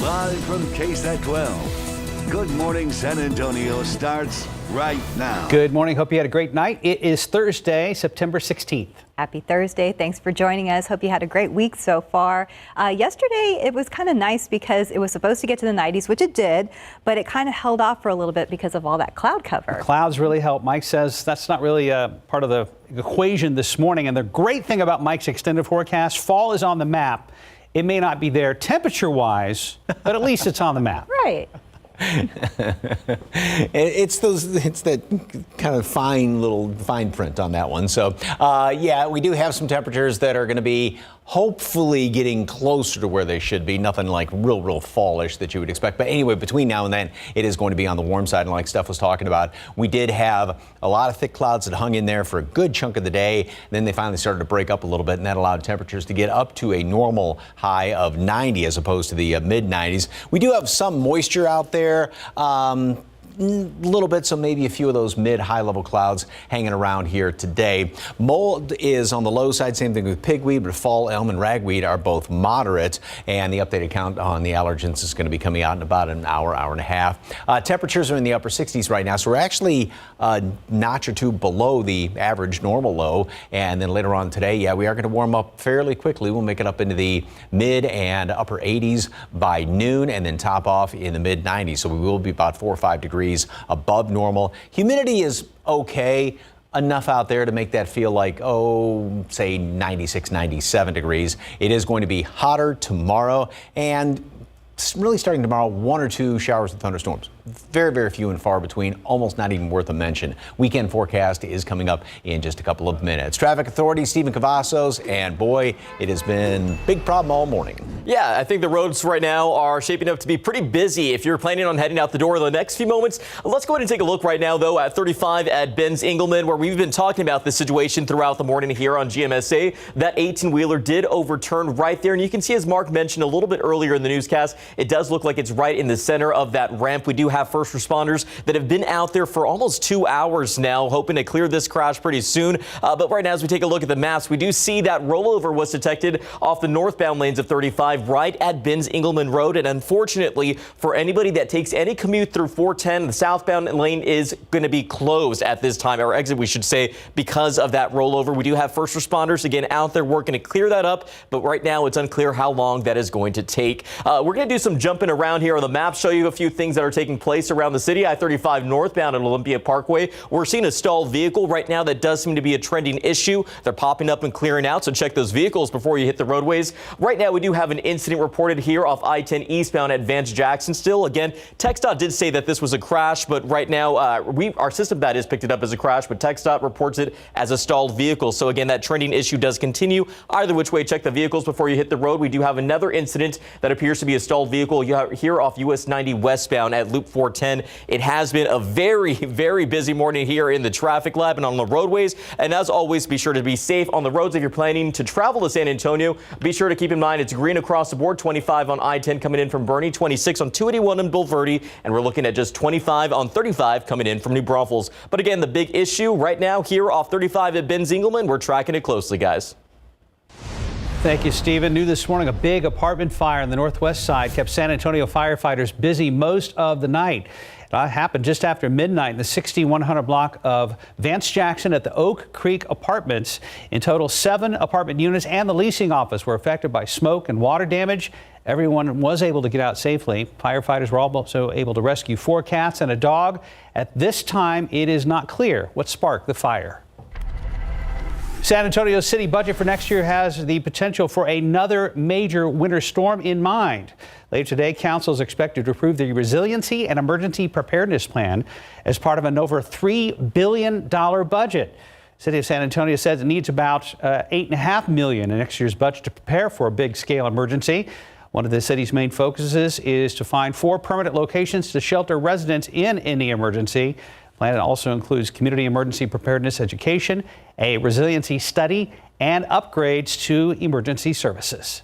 [SPEAKER 8] Live from KSAT 12. Good Morning San Antonio starts right now.
[SPEAKER 3] Good morning. Hope you had a great night. It is Thursday, September 16th.
[SPEAKER 2] Happy Thursday. Thanks for joining us. Hope you had a great week so far. Yesterday, it was kind of nice because it was supposed to get to the 90s, which it did, but it kind of held off for a little bit because of all that cloud cover.
[SPEAKER 3] The clouds really help. Mike says that's not really part of the equation this morning. And the great thing about Mike's extended forecast, fall is on the map. It may not be there temperature-wise, but at least it's on the map.
[SPEAKER 2] Right.
[SPEAKER 4] It's that kind of fine print on that one. So, yeah, we do have some temperatures that are going to be hopefully getting closer to where they should be. Nothing like real fallish that you would expect. But anyway, between now and then, it is going to be on the warm side. And like Steph was talking about, we did have a lot of thick clouds that hung in there for a good chunk of the day. Then they finally started to break up a little bit, and that allowed temperatures to get up to a normal high of 90 as opposed to the mid 90s. We do have some moisture out there. Little bit, so maybe a few of those mid-high level clouds hanging around here today. Mold is on the low side, same thing with pigweed, but fall, elm, and ragweed are both moderate, and the updated count on the allergens is going to be coming out in about an hour and a half. Temperatures are in the upper 60s right now, so we're actually a notch or two below the average normal low, and then later on today, yeah, we are going to warm up fairly quickly. We'll make it up into the mid and upper 80s by noon, and then top off in the mid 90s, so we will be about 4 or 5 degrees above normal. Humidity is okay, enough out there to make that feel like, say 96, 97 degrees. It is going to be hotter tomorrow, and really starting tomorrow, 1 or 2 showers and thunderstorms. Very few and far between, almost not even worth a mention. Weekend forecast is coming up in just a couple of minutes. Traffic Authority, Stephen Cavazos, and boy, it has been a big problem all morning.
[SPEAKER 5] Yeah, I think the roads right now are shaping up to be pretty busy. If you're planning on heading out the door in the next few moments, let's go ahead and take a look right now, though, at 35 at Benz Engelman, where we've been talking about this situation throughout the morning here on GMSA. That 18-wheeler did overturn right there, and you can see, as Mark mentioned a little bit earlier in the newscast, it does look like it's right in the center of that ramp. We do have first responders that have been out there for almost 2 hours now, hoping to clear this crash pretty soon. But right now, as we take a look at the maps, we do see that rollover was detected off the northbound lanes of 35 right at Benz Engelman Road. And unfortunately, for anybody that takes any commute through 410, the southbound lane is going to be closed at this time, or exit, we should say, because of that rollover. We do have first responders, again, out there working to clear that up. But right now, it's unclear how long that is going to take. We're going to do some jumping around here on the map, show you a few things that are taking place around the city. I-35 northbound at Olympia Parkway. We're seeing a stalled vehicle right now. That does seem to be a trending issue. They're popping up and clearing out, so check those vehicles before you hit the roadways. Right now, we do have an incident reported here off I-10 eastbound at Vance Jackson still. Again, TxDOT did say that this was a crash, but right now, our system that is picked it up as a crash, but TxDOT reports it as a stalled vehicle. So again, that trending issue does continue. Either which way, check the vehicles before you hit the road. We do have another incident that appears to be a stalled vehicle here off US 90 westbound at Loop 410. It has been a very, very busy morning here in the traffic lab and on the roadways. And as always, be sure to be safe on the roads if you're planning to travel to San Antonio. Be sure to keep in mind it's green across the board. 25 on I-10 coming in from Bernie, 26 on 281 in Bulverde, and we're looking at just 25 on 35 coming in from New Braunfels. But again, the big issue right now here off 35 at Ben Zingelman, we're tracking it closely, guys.
[SPEAKER 3] Thank you, Stephen. New this morning, a big apartment fire on the northwest side kept San Antonio firefighters busy most of the night. It happened just after midnight in the 6100 block of Vance Jackson at the Oak Creek Apartments. In total, 7 apartment units and the leasing office were affected by smoke and water damage. Everyone was able to get out safely. Firefighters were also able to rescue 4 cats and a dog. At this time, it is not clear what sparked the fire. San Antonio's city budget for next year has the potential for another major winter storm in mind. Later today, council is expected to approve the Resiliency and Emergency Preparedness Plan as part of an over $3 billion budget. City of San Antonio says it needs about $8.5 million in next year's budget to prepare for a big-scale emergency. One of the city's main focuses is to find 4 permanent locations to shelter residents in any emergency. The plan also includes community emergency preparedness education, a resiliency study, and upgrades to emergency services.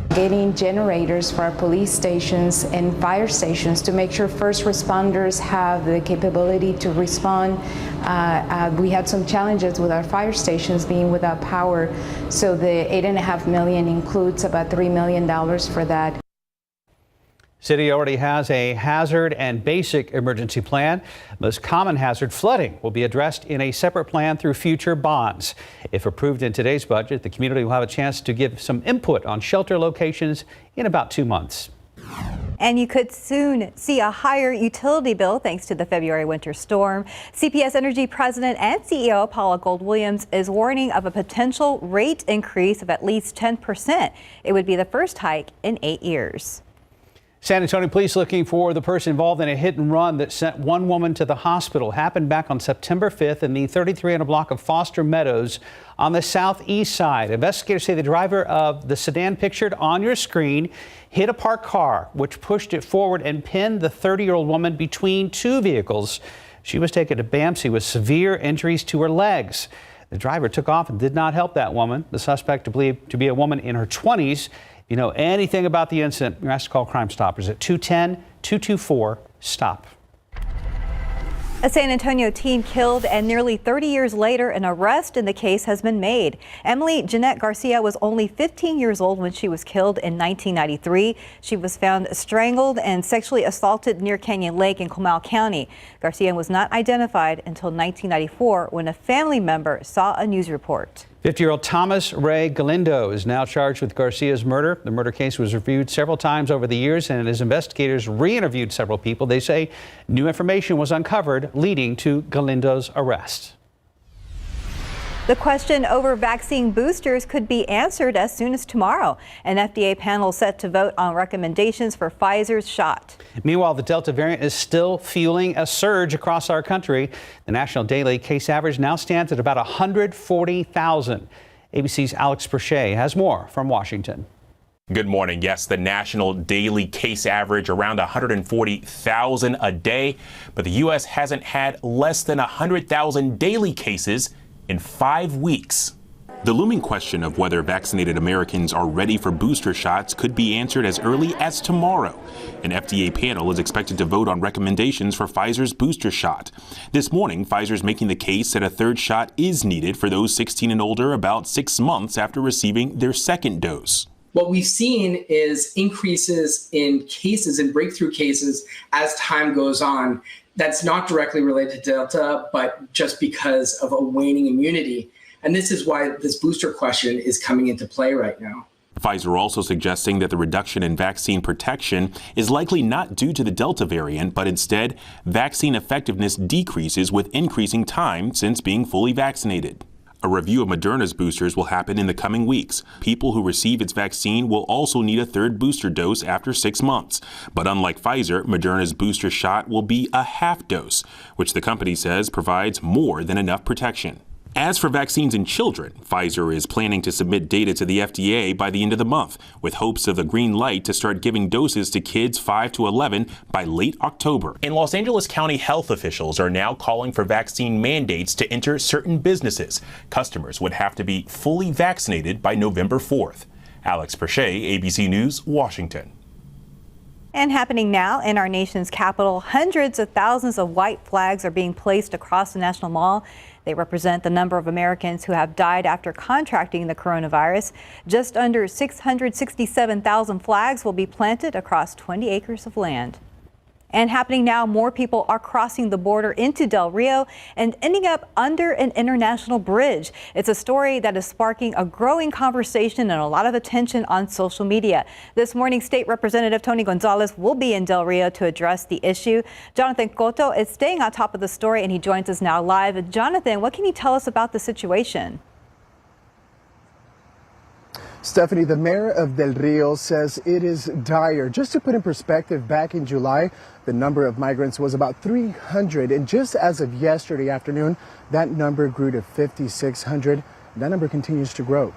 [SPEAKER 15] Getting generators for our police stations and fire stations to make sure first responders have the capability to respond. We had some challenges with our fire stations being without power, so the $8.5 million includes about $3 million for that.
[SPEAKER 3] City already has a hazard and basic emergency plan. Most common hazard, flooding, will be addressed in a separate plan through future bonds. If approved in today's budget, the community will have a chance to give some input on shelter locations in about 2 months.
[SPEAKER 2] And you could soon see a higher utility bill thanks to the February winter storm. CPS Energy President and CEO Paula Gold-Williams is warning of a potential rate increase of at least 10%. It would be the first hike in 8 years.
[SPEAKER 3] San Antonio police looking for the person involved in a hit and run that sent one woman to the hospital. Happened back on September 5th in the 3300 block of Foster Meadows on the southeast side. Investigators say the driver of the sedan pictured on your screen hit a parked car, which pushed it forward and pinned the 30-year-old woman between 2 vehicles. She was taken to BAMC with severe injuries to her legs. The driver took off and did not help that woman. The suspect believed to be a woman in her 20s. If you know anything about the incident, you're asked to call Crime Stoppers at 210-224-STOP.
[SPEAKER 2] A San Antonio teen killed, and nearly 30 years later, an arrest in the case has been made. Emily Jeanette Garcia was only 15 years old when she was killed in 1993. She was found strangled and sexually assaulted near Canyon Lake in Comal County. Garcia was not identified until 1994 when a family member saw a news report.
[SPEAKER 3] 50-year-old Thomas Ray Galindo is now charged with Garcia's murder. The murder case was reviewed several times over the years, and as investigators re-interviewed several people, they say new information was uncovered leading to Galindo's arrest.
[SPEAKER 2] The question over vaccine boosters could be answered as soon as tomorrow. An FDA panel set to vote on recommendations for Pfizer's shot.
[SPEAKER 3] Meanwhile, the Delta variant is still fueling a surge across our country. The national daily case average now stands at about 140,000. ABC's Alex Perche has more from Washington.
[SPEAKER 6] Good morning. Yes, the national daily case average around 140,000 a day, but the U.S. hasn't had less than 100,000 daily cases in 5 weeks. The looming question of whether vaccinated Americans are ready for booster shots could be answered as early as tomorrow. An FDA panel is expected to vote on recommendations for Pfizer's booster shot. This morning, Pfizer's making the case that a third shot is needed for those 16 and older about 6 months after receiving their second dose.
[SPEAKER 16] What we've seen is increases in cases and breakthrough cases as time goes on. That's not directly related to Delta, but just because of a waning immunity. And this is why this booster question is coming into play right now.
[SPEAKER 6] Pfizer also suggesting that the reduction in vaccine protection is likely not due to the Delta variant, but instead vaccine effectiveness decreases with increasing time since being fully vaccinated. A review of Moderna's boosters will happen in the coming weeks. People who receive its vaccine will also need a third booster dose after 6 months. But unlike Pfizer, Moderna's booster shot will be a half dose, which the company says provides more than enough protection. As for vaccines in children, Pfizer is planning to submit data to the FDA by the end of the month, with hopes of a green light to start giving doses to kids 5 to 11 by late October. And Los Angeles County health officials are now calling for vaccine mandates to enter certain businesses. Customers would have to be fully vaccinated by November 4th. Alex Perche, ABC News, Washington.
[SPEAKER 2] And happening now in our nation's capital, hundreds of thousands of white flags are being placed across the National Mall. They represent the number of Americans who have died after contracting the coronavirus. Just under 667,000 flags will be planted across 20 acres of land. And happening now, more people are crossing the border into Del Rio and ending up under an international bridge. It's a story that is sparking a growing conversation and a lot of attention on social media. This morning, State Representative Tony Gonzalez will be in Del Rio to address the issue. Jonathan Cotto is staying on top of the story, and he joins us now live. Jonathan, what can you tell us about the situation?
[SPEAKER 7] Stephanie, the mayor of Del Rio says it is dire. Just to put in perspective, back in July, the number of migrants was about 300. And just as of yesterday afternoon, that number grew to 5,600. That number continues to grow.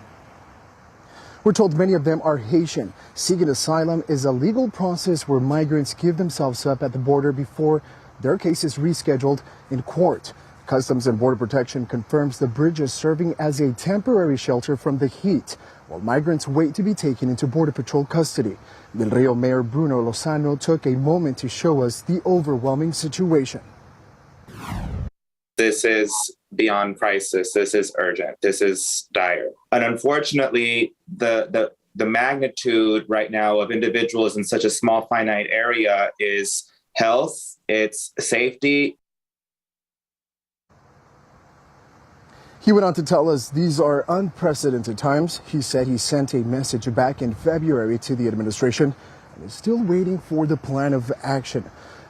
[SPEAKER 7] We're told many of them are Haitian. Seeking asylum is a legal process where migrants give themselves up at the border before their case is rescheduled in court. Customs and Border Protection confirms the bridge is serving as a temporary shelter from the heat, while migrants wait to be taken into Border Patrol custody. Del Rio Mayor Bruno Lozano took a moment to show us the overwhelming situation.
[SPEAKER 9] This is beyond crisis. This is urgent. This is dire. And unfortunately, the magnitude right now of individuals in such a small, finite area is health, it's safety.
[SPEAKER 7] He went on to tell us these are unprecedented times. He said he sent a message back in February to the administration and is still waiting for the plan of action.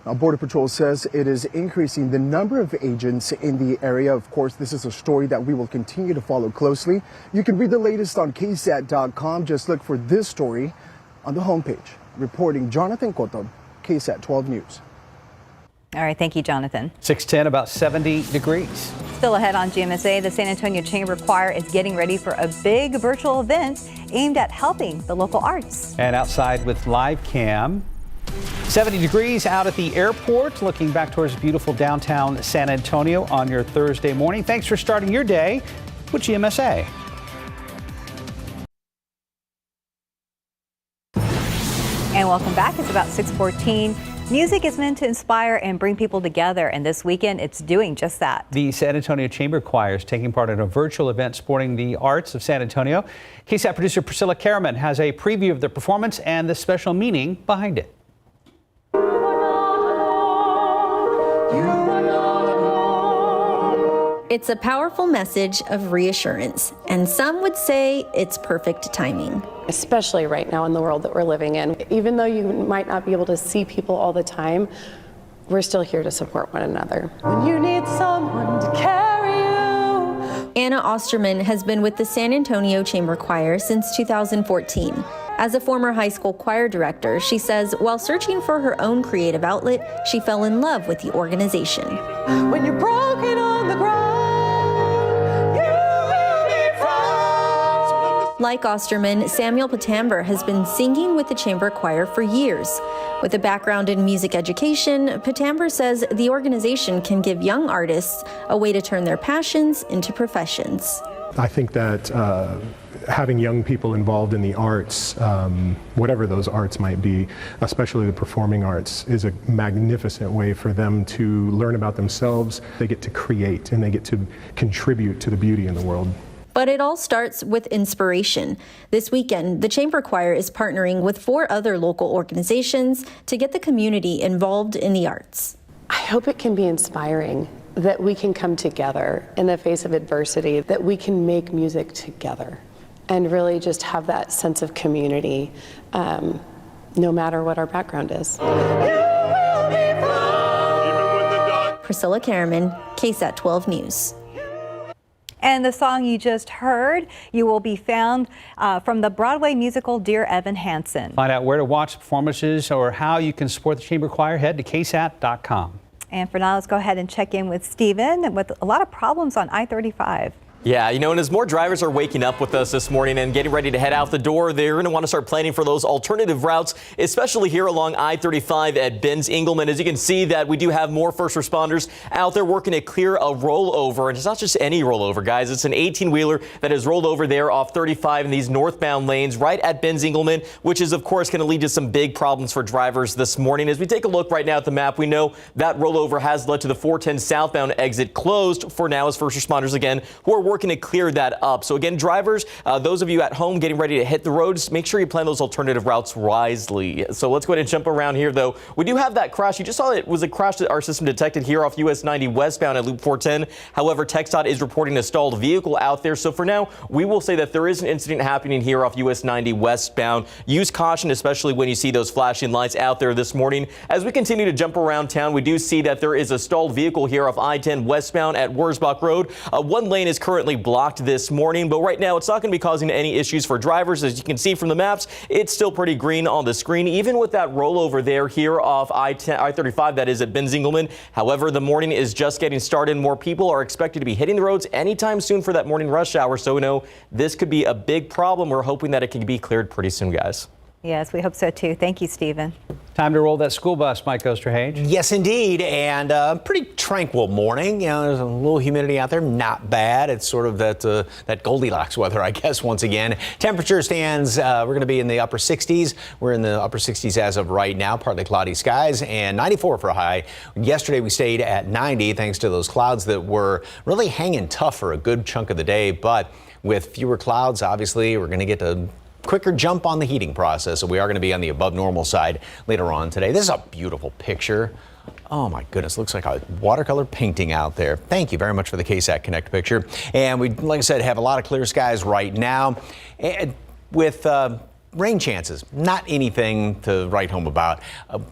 [SPEAKER 7] Now, Border Patrol says it is increasing the number of agents in the area. Of course, this is a story that we will continue to follow closely. You can read the latest on KSAT.com. Just look for this story on the homepage. Reporting, Jonathan Cotto, KSAT 12 News.
[SPEAKER 2] All right, thank you, Jonathan.
[SPEAKER 3] 610, about 70 degrees.
[SPEAKER 2] Still ahead on GMSA, the San Antonio Chamber Choir is getting ready for a big virtual event aimed at helping the local arts.
[SPEAKER 3] And outside with live cam, 70 degrees out at the airport, looking back towards beautiful downtown San Antonio on your Thursday morning. Thanks for starting your day with GMSA.
[SPEAKER 2] And welcome back. It's about 6:14. Music is meant to inspire and bring people together, and this weekend it's doing just that.
[SPEAKER 3] The San Antonio Chamber Choir is taking part in a virtual event supporting the arts of San Antonio. KSAT producer Priscilla Karaman has a preview of the performance and the special meaning behind it.
[SPEAKER 22] It's a powerful message of reassurance, and some would say it's perfect timing.
[SPEAKER 24] Especially right now in the world that we're living in. Even though you might not be able to see people all the time, we're still here to support one another. When you need someone to carry you.
[SPEAKER 22] Anna Osterman has been with the San Antonio Chamber Choir since 2014. As a former high school choir director, she says while searching for her own creative outlet, she fell in love with the organization.
[SPEAKER 24] When you're broken on the ground,
[SPEAKER 22] like Osterman, Samuel Patamber has been singing with the chamber choir for years. With a background in music education, Patamber says the organization can give young artists a way to turn their passions into professions.
[SPEAKER 25] I think that having young people involved in the arts, whatever those arts might be, especially the performing arts, is a magnificent way for them to learn about themselves. They get to create and they get to contribute to the beauty in the world.
[SPEAKER 22] But it all starts with inspiration. This weekend, the Chamber Choir is partnering with 4 other local organizations to get the community involved in the arts.
[SPEAKER 24] I hope it can be inspiring that we can come together in the face of adversity, that we can make music together. and really just have that sense of community, no matter what our background is.
[SPEAKER 22] Priscilla Karaman, KSAT 12 News.
[SPEAKER 2] And the song you just heard, You Will Be Found, from the Broadway musical Dear Evan Hansen.
[SPEAKER 3] Find out where to watch performances or how you can support the Chamber Choir. Head to KSAT.com.
[SPEAKER 2] And for now, let's go ahead and check in with Stephen with a lot of problems on I-35.
[SPEAKER 5] Yeah, and as more drivers are waking up with us this morning and getting ready to head out the door, they're going to want to start planning for those alternative routes, especially here along I-35 at Benz-Engelman. As you can see that we do have more first responders out there working to clear a rollover. And it's not just any rollover, guys. It's an 18-wheeler that is rolled over there off 35 in these northbound lanes right at Benz-Engelman, which is, of course, going to lead to some big problems for drivers this morning. As we take a look right now at the map, we know that rollover has led to the 410 southbound exit closed for now as first responders, again, who are working to clear that up. So again, drivers, those of you at home getting ready to hit the roads, make sure you plan those alternative routes wisely. So let's go ahead and jump around here, though. We do have that crash. You just saw it was a crash that our system detected here off US 90 westbound at Loop 410. However, TxDOT is reporting a stalled vehicle out there. So for now, we will say that there is an incident happening here off US 90 westbound. Use caution, especially when you see those flashing lights out there this morning. As we continue to jump around town, we do see that there is a stalled vehicle here off I-10 westbound at Wurzbach Road. One lane is currently blocked this morning, but right now it's not going to be causing any issues for drivers. As you can see from the maps, it's still pretty green on the screen, even with that rollover there here off I-35 that is at Benz-Engelman. However, the morning is just getting started. More people are expected to be hitting the roads anytime soon for that morning rush hour. So this could be a big problem. We're hoping that it can be cleared pretty soon, guys.
[SPEAKER 2] Yes, we hope so too. Thank you, Stephen.
[SPEAKER 3] Time to roll that school bus, Mike Osterhage.
[SPEAKER 4] Yes, indeed, and pretty tranquil morning. There's a little humidity out there, not bad. It's sort of that Goldilocks weather, I guess, once again. Temperature stands, we're going to be in the upper 60s. We're in the upper 60s as of right now, partly cloudy skies, and 94 for a high. Yesterday, we stayed at 90 thanks to those clouds that were really hanging tough for a good chunk of the day, but with fewer clouds, obviously, we're going to get a quicker jump on the heating process, so we are going to be on the above normal side later on today. This is a beautiful picture. Oh my goodness, looks like a watercolor painting out there. Thank you very much for the KSAT Connect picture. And we, like I said, have a lot of clear skies right now, and with rain chances, not anything to write home about.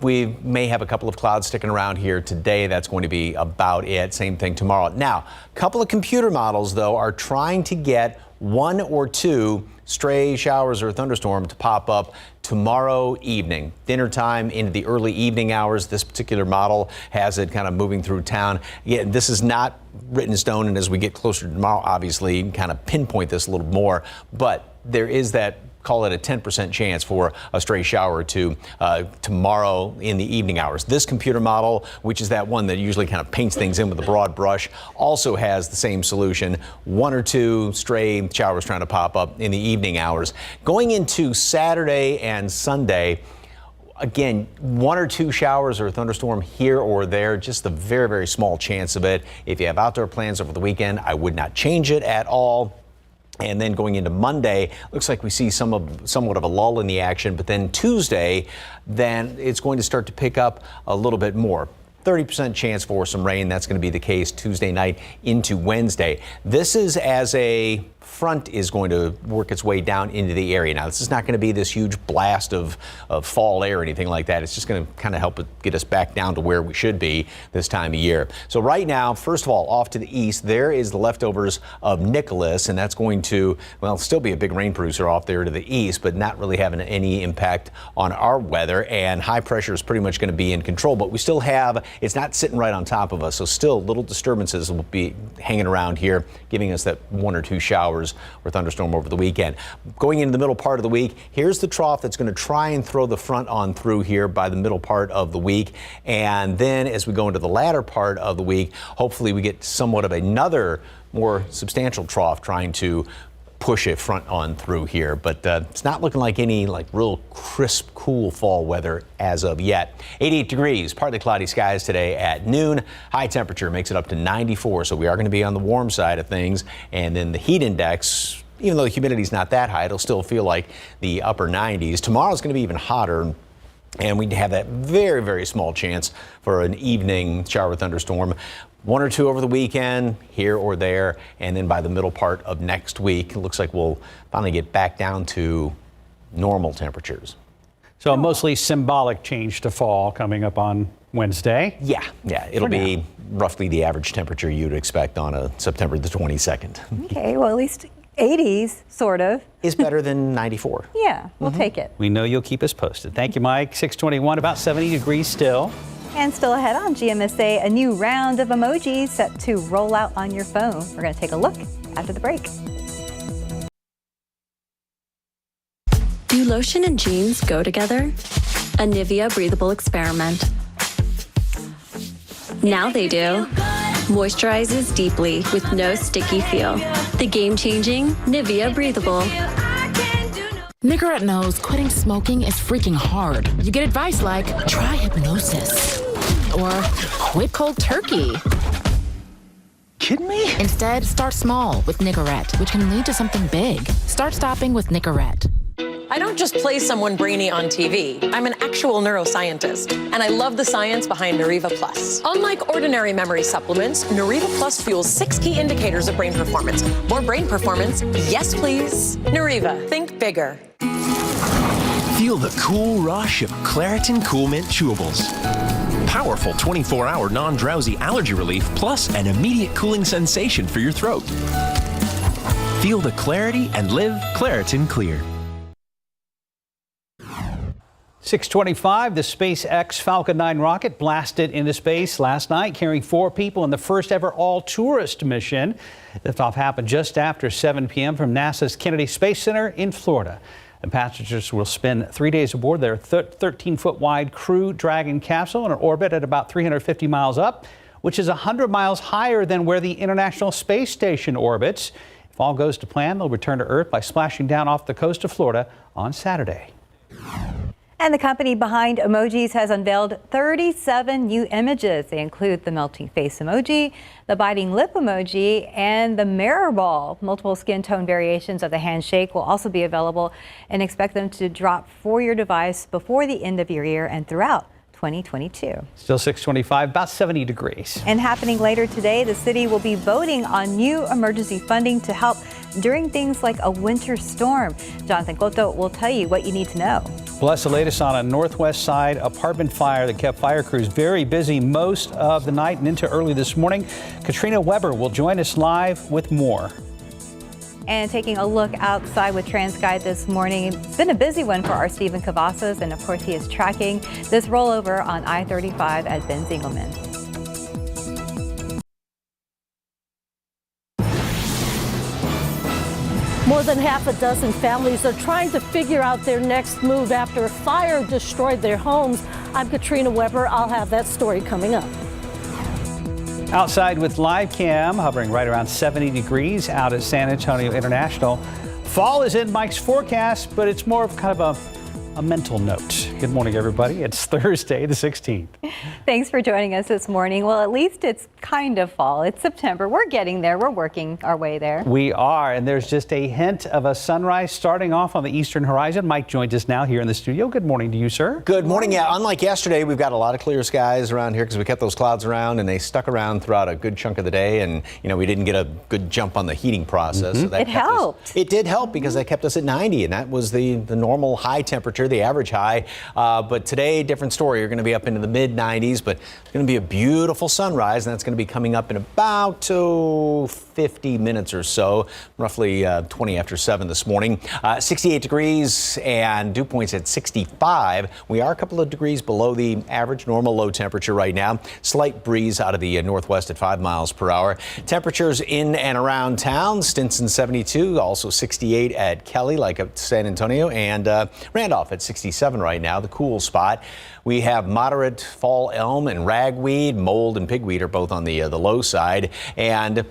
[SPEAKER 4] We may have a couple of clouds sticking around here today. That's going to be about it. Same thing tomorrow. Now, a couple of computer models, though, are trying to get one or two stray showers or thunderstorm to pop up tomorrow evening, dinner time into the early evening hours. This particular model has it kind of moving through town. Again, this is not written in stone, and as we get closer to tomorrow, obviously, you can kind of pinpoint this a little more, but there is that, call it a 10% chance for a stray shower or two tomorrow in the evening hours. This computer model, which is that one that usually kind of paints things in with a broad brush, also has the same solution. One or two stray showers trying to pop up in the evening hours. Going into Saturday and Sunday, again, one or two showers or a thunderstorm here or there, just a very, very small chance of it. If you have outdoor plans over the weekend, I would not change it at all. And then going into Monday, looks like we see somewhat of a lull in the action. But then Tuesday, then it's going to start to pick up a little bit more. 30% chance for some rain. That's going to be the case Tuesday night into Wednesday. This is as a front is going to work its way down into the area. Now, this is not going to be this huge blast of fall air or anything like that. It's just going to kind of help get us back down to where we should be this time of year. So right now, first of all, off to the east, there is the leftovers of Nicholas, and that's going to, well, still be a big rain producer off there to the east, but not really having any impact on our weather. And high pressure is pretty much going to be in control, but we still have, it's not sitting right on top of us. So still little disturbances will be hanging around here, giving us that one or two showers or thunderstorm over the weekend. Going into the middle part of the week, here's the trough that's going to try and throw the front on through here by the middle part of the week. And then as we go into the latter part of the week, hopefully we get somewhat of another more substantial trough trying to push it front on through here, but it's not looking like any real crisp, cool fall weather as of yet. 88 degrees, partly cloudy skies today at noon. High temperature makes it up to 94, so we are going to be on the warm side of things. And then the heat index, even though the humidity is not that high, it'll still feel like the upper 90s. Tomorrow's going to be even hotter. And we'd have that very, very small chance for an evening shower thunderstorm. 1 or 2 over the weekend, here or there. And then by the middle part of next week, it looks like we'll finally get back down to normal temperatures.
[SPEAKER 3] So a mostly symbolic change to fall coming up on Wednesday.
[SPEAKER 4] Yeah, it'll be roughly the average temperature you'd expect on a September the 22nd.
[SPEAKER 2] Okay, well, at least 80s, sort of.
[SPEAKER 4] Is better than 94.
[SPEAKER 2] Yeah, we'll take it.
[SPEAKER 3] We know you'll keep us posted. Thank you, Mike. 621, about 70 degrees still.
[SPEAKER 2] And still ahead on GMSA, a new round of emojis set to roll out on your phone. We're going to take a look after the break.
[SPEAKER 10] Do lotion and jeans go together? A Nivea breathable experiment. Now they do. Moisturizes deeply with no sticky feel. The game-changing Nivea breathable.
[SPEAKER 11] Nicorette knows quitting smoking is freaking hard. You get advice like, try hypnosis or quit cold turkey.
[SPEAKER 12] Kidding me?
[SPEAKER 11] Instead, start small with Nicorette, which can lead to something big. Start stopping with Nicorette.
[SPEAKER 17] I don't just play someone brainy on TV. I'm an actual neuroscientist, and I love the science behind Nariva Plus. Unlike ordinary memory supplements, Nariva Plus fuels 6 key indicators of brain performance. More brain performance? Yes, please. Nariva, think bigger.
[SPEAKER 12] Feel the cool rush of Claritin Cool Mint Chewables. Powerful 24-hour non-drowsy allergy relief plus an immediate cooling sensation for your throat. Feel the clarity and live Claritin Clear.
[SPEAKER 3] 625, the SpaceX Falcon 9 rocket blasted into space last night, carrying 4 people in the first ever all-tourist mission. Liftoff happened just after 7 p.m. from NASA's Kennedy Space Center in Florida. The passengers will spend 3 days aboard their 13-foot wide Crew Dragon capsule in an orbit at about 350 miles up, which is 100 miles higher than where the International Space Station orbits. If all goes to plan, they'll return to Earth by splashing down off the coast of Florida on Saturday.
[SPEAKER 2] And the company behind emojis has unveiled 37 new images. They include the melting face emoji, the biting lip emoji, and the mirror ball. Multiple skin tone variations of the handshake will also be available, and expect them to drop for your device before the end of your year and throughout 2022.
[SPEAKER 3] Still 625, about 70 degrees.
[SPEAKER 2] And happening later today, the city will be voting on new emergency funding to help during things like a winter storm. Jonathan Cotto will tell you what you need to know.
[SPEAKER 3] Plus, the latest on a northwest side apartment fire that kept fire crews very busy most of the night and into early this morning. Katrina Weber will join us live with more.
[SPEAKER 2] And taking a look outside with TransGuide this morning, it's been a busy one for our Stephen Cavazos, and of course he is tracking this rollover on I-35 at Ben Zingelman.
[SPEAKER 13] More than half a dozen families are trying to figure out their next move after a fire destroyed their homes. I'm Katrina Weber. I'll have that story coming up.
[SPEAKER 3] Outside with live cam, hovering right around 70 degrees out at San Antonio International. Fall is in Mike's forecast, but it's more of kind of a mental note. Good morning, everybody. It's Thursday, the 16th.
[SPEAKER 2] Thanks for joining us this morning. Well, at least it's kind of fall. It's September. We're getting there. We're working our way there.
[SPEAKER 3] We are, and there's just a hint of a sunrise starting off on the eastern horizon. Mike joins us now here in the studio. Good morning to you, sir.
[SPEAKER 4] Good morning. Yeah, unlike yesterday, we've got a lot of clear skies around here because we kept those clouds around and they stuck around throughout a good chunk of the day. And, you know, we didn't get a good jump on the heating process. So that
[SPEAKER 2] it helped.
[SPEAKER 4] It did help because that kept us at 90, and that was the normal high temperature, the average high. But today, different story. You're going to be up into the mid 90s, but it's going to be a beautiful sunrise, and that's going to be coming up in about 50 minutes or so, roughly 20 after 7 this morning. 68 degrees and dew points at 65. We are a couple of degrees below the average normal low temperature right now. Slight breeze out of the northwest at 5 miles per hour. Temperatures in and around town: Stinson 72, also 68 at Kelly, like at San Antonio, and Randolph at 67 right now, the cool spot. We have moderate fall elm and ragweed. Mold and pigweed are both on the low side. And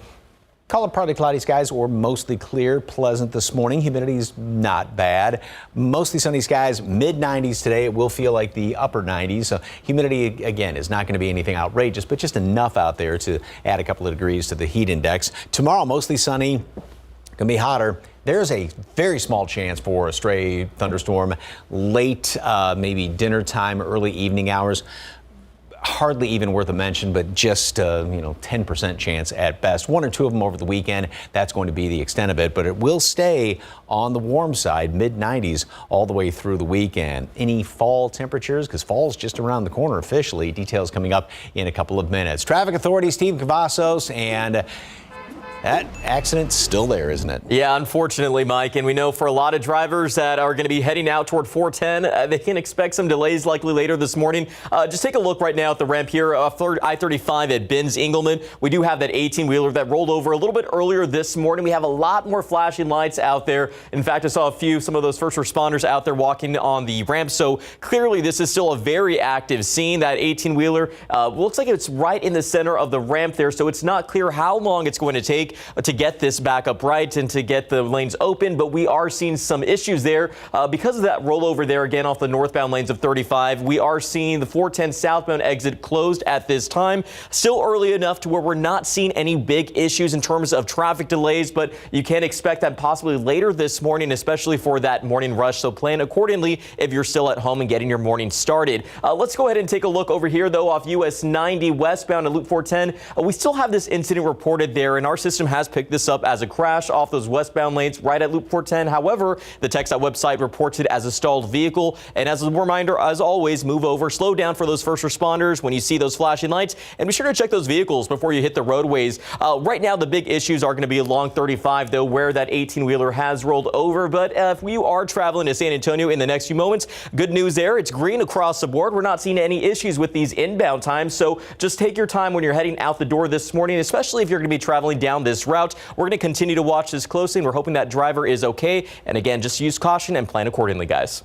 [SPEAKER 4] color partly cloudy skies or mostly clear, pleasant this morning. Humidity's not bad. Mostly sunny skies, mid 90s today. It will feel like the upper 90s. So humidity, again, is not going to be anything outrageous, but just enough out there to add a couple of degrees to the heat index. Tomorrow, mostly sunny. Going to be hotter. There's a very small chance for a stray thunderstorm late, maybe dinner time, early evening hours. Hardly even worth a mention, but just 10% chance at best. One or two of them over the weekend. That's going to be the extent of it, but it will stay on the warm side, mid-90s all the way through the weekend. Any fall temperatures? Because fall's just around the corner officially. Details coming up in a couple of minutes. Traffic Authority, Steve Cavazos, and that accident's still there, isn't it?
[SPEAKER 5] Yeah, unfortunately, Mike. And we know for a lot of drivers that are going to be heading out toward 410, they can expect some delays likely later this morning. Just take a look right now at the ramp here, I-35 at Benz-Engelman. We do have that 18-wheeler that rolled over a little bit earlier this morning. We have a lot more flashing lights out there. In fact, I saw some of those first responders out there walking on the ramp. So clearly, this is still a very active scene. That 18-wheeler looks like it's right in the center of the ramp there. So it's not clear how long it's going to take to get this back up right and to get the lanes open, but we are seeing some issues there because of that rollover there again off the northbound lanes of 35. We are seeing the 410 southbound exit closed at this time. Still early enough to where we're not seeing any big issues in terms of traffic delays, but you can expect that possibly later this morning, especially for that morning rush. So plan accordingly if you're still at home and getting your morning started. Let's go ahead and take a look over here though off US 90 westbound at Loop 410. We still have this incident reported there, and our system has picked this up as a crash off those westbound lanes right at Loop 410. However, the TxDOT website reports it as a stalled vehicle. And as a reminder, as always, move over, slow down for those first responders when you see those flashing lights, and be sure to check those vehicles before you hit the roadways. Right now, the big issues are going to be along 35, though, where that 18-wheeler has rolled over. But if you are traveling to San Antonio in the next few moments, good news there. It's green across the board. We're not seeing any issues with these inbound times. So just take your time when you're heading out the door this morning, especially if you're going to be traveling down this route. We're going to continue to watch this closely, and we're hoping that driver is okay. And again, just use caution and plan accordingly, guys.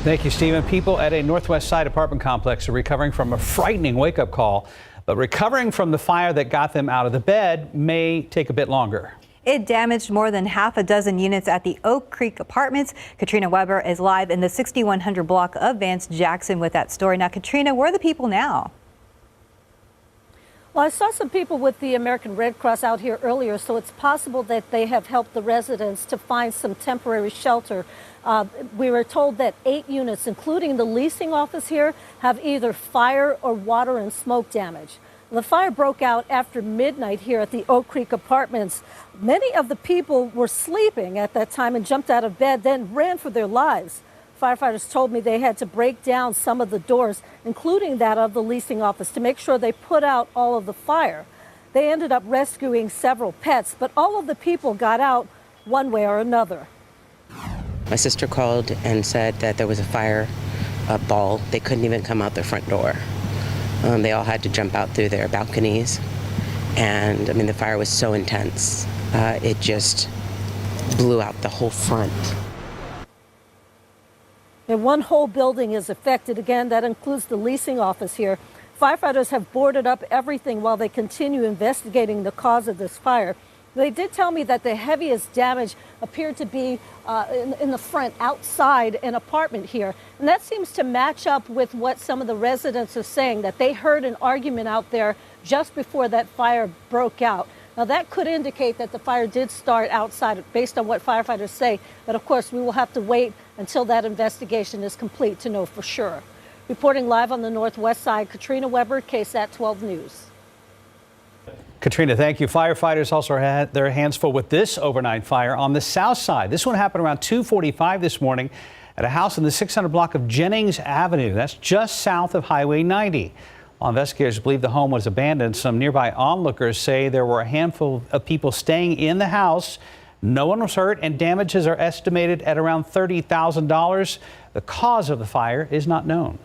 [SPEAKER 3] Thank you, Stephen. People at a Northwest Side apartment complex are recovering from a frightening wake-up call, but recovering from the fire that got them out of the bed may take a bit longer.
[SPEAKER 2] It damaged more than half a dozen units at the Oak Creek Apartments. Katrina Weber is live in the 6100 block of Vance Jackson with that story. Now, Katrina, where are the people now?
[SPEAKER 13] Well, I saw some people with the American Red Cross out here earlier, so it's possible that they have helped the residents to find some temporary shelter. We were told that 8 units, including the leasing office here, have either fire or water and smoke damage. The fire broke out after midnight here at the Oak Creek Apartments. Many of the people were sleeping at that time and jumped out of bed, then ran for their lives. Firefighters told me they had to break down some of the doors, including that of the leasing office, to make sure they put out all of the fire. They ended up rescuing several pets, but all of the people got out one way or another.
[SPEAKER 14] My sister called and said that there was a fire ball. They couldn't even come out their front door. They all had to jump out through their balconies. And I mean, the fire was so intense. It just blew out the whole front.
[SPEAKER 13] And one whole building is affected. Again, that includes the leasing office here. Firefighters have boarded up everything while they continue investigating the cause of this fire. They did tell me that the heaviest damage appeared to be in the front, outside an apartment here. And that seems to match up with what some of the residents are saying, that they heard an argument out there just before that fire broke out. Now, that could indicate that the fire did start outside, based on what firefighters say. But of course, we will have to wait until that investigation is complete to know for sure. Reporting live on the Northwest Side, Katrina Weber, KSAT 12 News.
[SPEAKER 3] Katrina, thank you. Firefighters also had their hands full with this overnight fire on the south side. This one happened around 2:45 this morning at a house in the 600 block of Jennings Avenue. That's just south of Highway 90. While investigators believe the home was abandoned, some nearby onlookers say there were a handful of people staying in the house. No one was hurt, and damages are estimated at around $30,000. The cause of the fire is not known.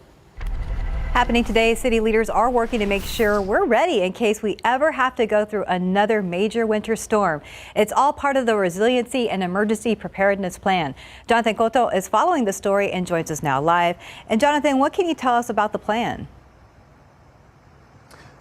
[SPEAKER 2] Happening today, city leaders are working to make sure we're ready in case we ever have to go through another major winter storm. It's all part of the Resiliency and Emergency Preparedness Plan. Jonathan Cotto is following the story and joins us now live. And Jonathan, what can you tell us about the plan?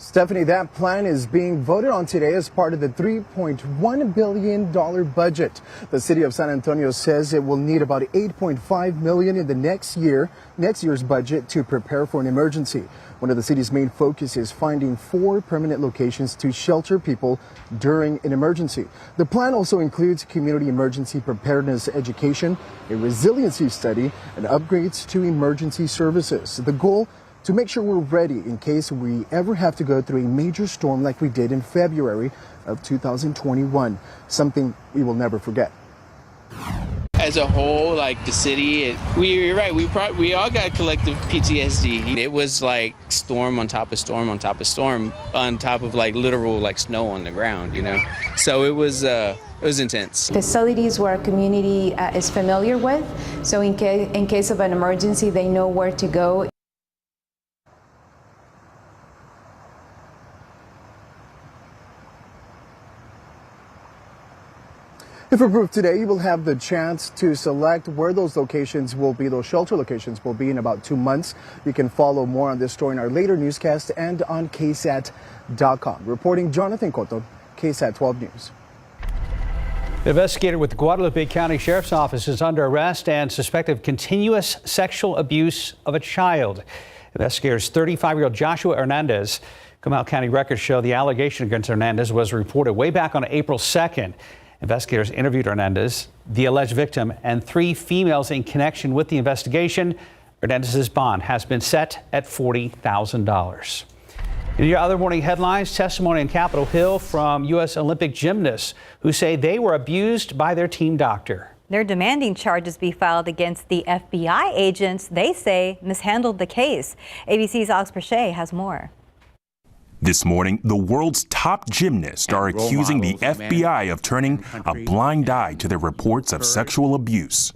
[SPEAKER 7] Stephanie, that plan is being voted on today as part of the $3.1 billion budget. The city of San Antonio says it will need about $8.5 million in the next year's budget to prepare for an emergency. One of the city's main focus is finding 4 permanent locations to shelter people during an emergency. The plan also includes community emergency preparedness education, a resiliency study, and upgrades to emergency services. The goal, to make sure we're ready in case we ever have to go through a major storm like we did in February of 2021, something we will never forget.
[SPEAKER 1] As a whole, like the city, you're right, we all got collective PTSD. It was like storm on top of storm on top of storm on top of like literal like snow on the ground, you know? So it was intense.
[SPEAKER 15] Facilities where a community is familiar with, so in case of an emergency, they know where to go.
[SPEAKER 7] If approved today, you will have the chance to select where those locations will be, those shelter locations will be in about 2 months. You can follow more on this story in our later newscast and on KSAT.com. Reporting Jonathan Cotto, KSAT 12 News.
[SPEAKER 3] The investigator with the Guadalupe County Sheriff's Office is under arrest and suspected of continuous sexual abuse of a child. Investigators 35-year-old Joshua Hernandez. Comal County records show the allegation against Hernandez was reported way back on April 2nd. Investigators interviewed Hernandez, the alleged victim, and 3 females in connection with the investigation. Hernandez's bond has been set at $40,000. In your other morning headlines, testimony on Capitol Hill from U.S. Olympic gymnasts who say they were abused by their team doctor.
[SPEAKER 2] They're demanding charges be filed against the FBI agents they say mishandled the case. ABC's Alex Perche has more.
[SPEAKER 6] This morning, the world's top gymnasts are accusing the FBI of turning a blind eye to their reports of sexual abuse.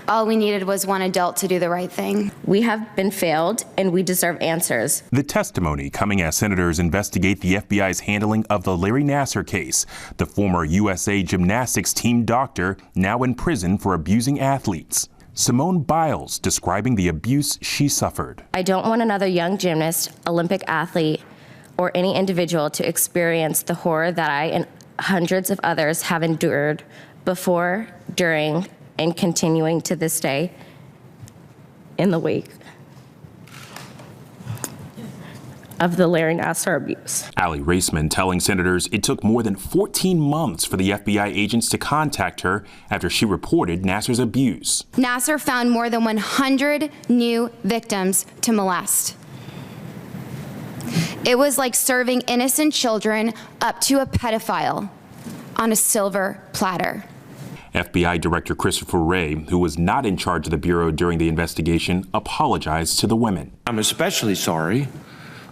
[SPEAKER 18] All we needed was one adult to do the right thing.
[SPEAKER 19] We have been failed, and we deserve answers.
[SPEAKER 6] The testimony coming as senators investigate the FBI's handling of the Larry Nassar case, the former USA Gymnastics team doctor now in prison for abusing athletes. Simone Biles describing the abuse she suffered.
[SPEAKER 19] I don't want another young gymnast, Olympic athlete, or any individual to experience the horror that I and hundreds of others have endured before, during, and continuing to this day in the wake of the Larry Nassar abuse.
[SPEAKER 6] Allie Raceman telling senators it took more than 14 months for the FBI agents to contact her after she reported Nassar's abuse.
[SPEAKER 18] Nassar found more than 100 new victims to molest. It was like serving innocent children up to a pedophile on a silver platter.
[SPEAKER 6] FBI Director Christopher Wray, who was not in charge of the Bureau during the investigation, apologized to the women.
[SPEAKER 20] I'm especially sorry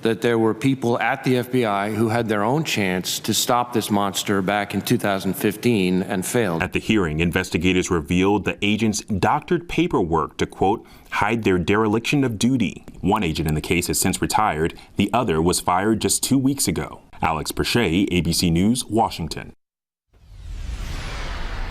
[SPEAKER 20] that there were people at the FBI who had their own chance to stop this monster back in 2015 and failed.
[SPEAKER 6] At the hearing, investigators revealed the agents doctored paperwork to, quote, hide their dereliction of duty. One agent in the case has since retired. The other was fired just 2 weeks ago. Alex Perche, ABC News, Washington.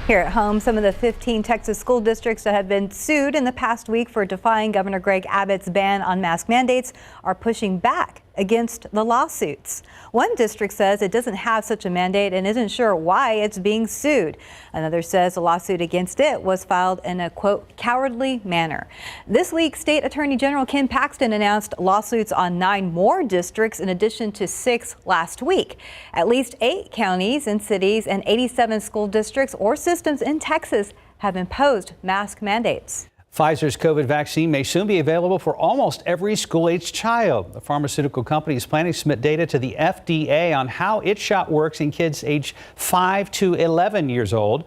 [SPEAKER 2] Here at home, some of the 15 Texas school districts that have been sued in the past week for defying Governor Greg Abbott's ban on mask mandates are pushing back against the lawsuits. One district says it doesn't have such a mandate and isn't sure why it's being sued. Another says the lawsuit against it was filed in a, quote, cowardly manner. This week, State Attorney General Ken Paxton announced lawsuits on 9 more districts in addition to 6 last week. At least 8 counties and cities and 87 school districts or systems in Texas have imposed mask mandates.
[SPEAKER 3] Pfizer's COVID vaccine may soon be available for almost every school-aged child. The pharmaceutical company is planning to submit data to the FDA on how its shot works in kids aged 5 to 11 years old.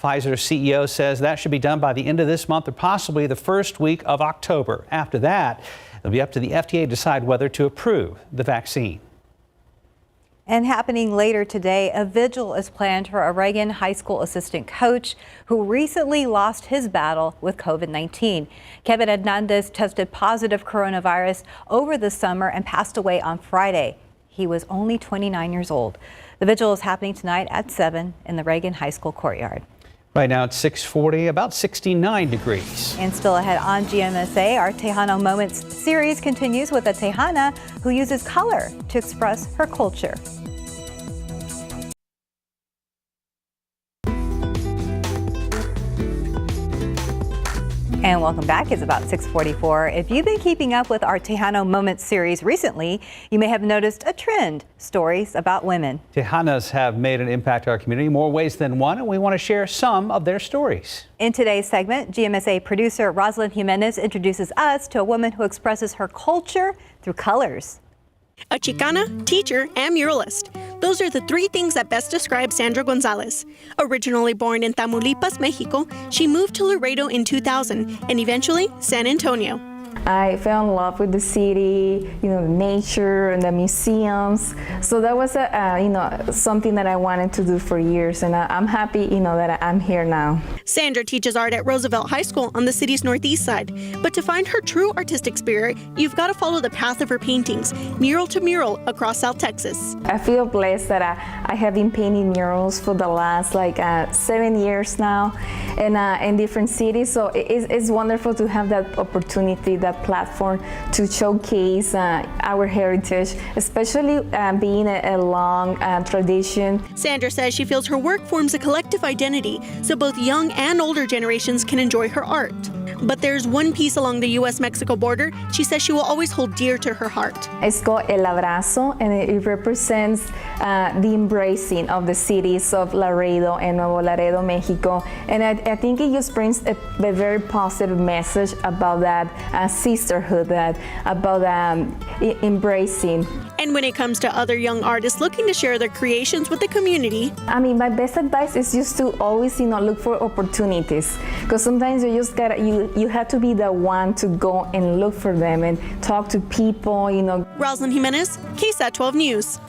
[SPEAKER 3] Pfizer's CEO says that should be done by the end of this month or possibly the first week of October. After that, it'll be up to the FDA to decide whether to approve the vaccine.
[SPEAKER 2] And happening later today, a vigil is planned for a Reagan High School assistant coach who recently lost his battle with COVID-19. Kevin Hernandez tested positive coronavirus over the summer and passed away on Friday. He was only 29 years old. The vigil is happening tonight at 7 in the Reagan High School courtyard.
[SPEAKER 3] Right now it's 6:40, about 69 degrees.
[SPEAKER 2] And still ahead on GMSA, our Tejano Moments series continues with a Tejana who uses color to express her culture. And welcome back. It's about 6:44. If you've been keeping up with our Tejano Moments series recently, you may have noticed a trend: stories about women.
[SPEAKER 3] Tejanas have made an impact on our community in more ways than one, and we want to share some of their stories.
[SPEAKER 2] In today's segment, GMSA producer Rosalind Jimenez introduces us to a woman who expresses her culture through colors.
[SPEAKER 8] A Chicana, teacher, and muralist. Those are the three things that best describe Sandra Gonzalez. Originally born in Tamaulipas, Mexico, she moved to Laredo in 2000 and eventually San Antonio.
[SPEAKER 15] I fell in love with the city, the nature and the museums. So that was something that I wanted to do for years, and I'm happy, that I'm here now.
[SPEAKER 8] Sandra teaches art at Roosevelt High School on the city's northeast side. But to find her true artistic spirit, you've got to follow the path of her paintings, mural to mural, across South Texas.
[SPEAKER 15] I feel blessed that I have been painting murals for the last 7 years now, and in different cities. So it's wonderful to have that opportunity, that platform to showcase our heritage, especially being a long tradition.
[SPEAKER 8] Sandra says she feels her work forms a collective identity, so both young and older generations can enjoy her art. But there's one piece along the U.S.-Mexico border she says she will always hold dear to her heart.
[SPEAKER 15] It's called El Abrazo, and it represents the embracing of the cities of Laredo and Nuevo Laredo, Mexico. And I think it just brings a very positive message about that sisterhood, about embracing.
[SPEAKER 8] And when it comes to other young artists looking to share their creations with the community,
[SPEAKER 15] my best advice is just to always, look for opportunities, because sometimes you have to be the one to go and look for them and talk to people,
[SPEAKER 8] Rosalind Jimenez, KSAT 12 News.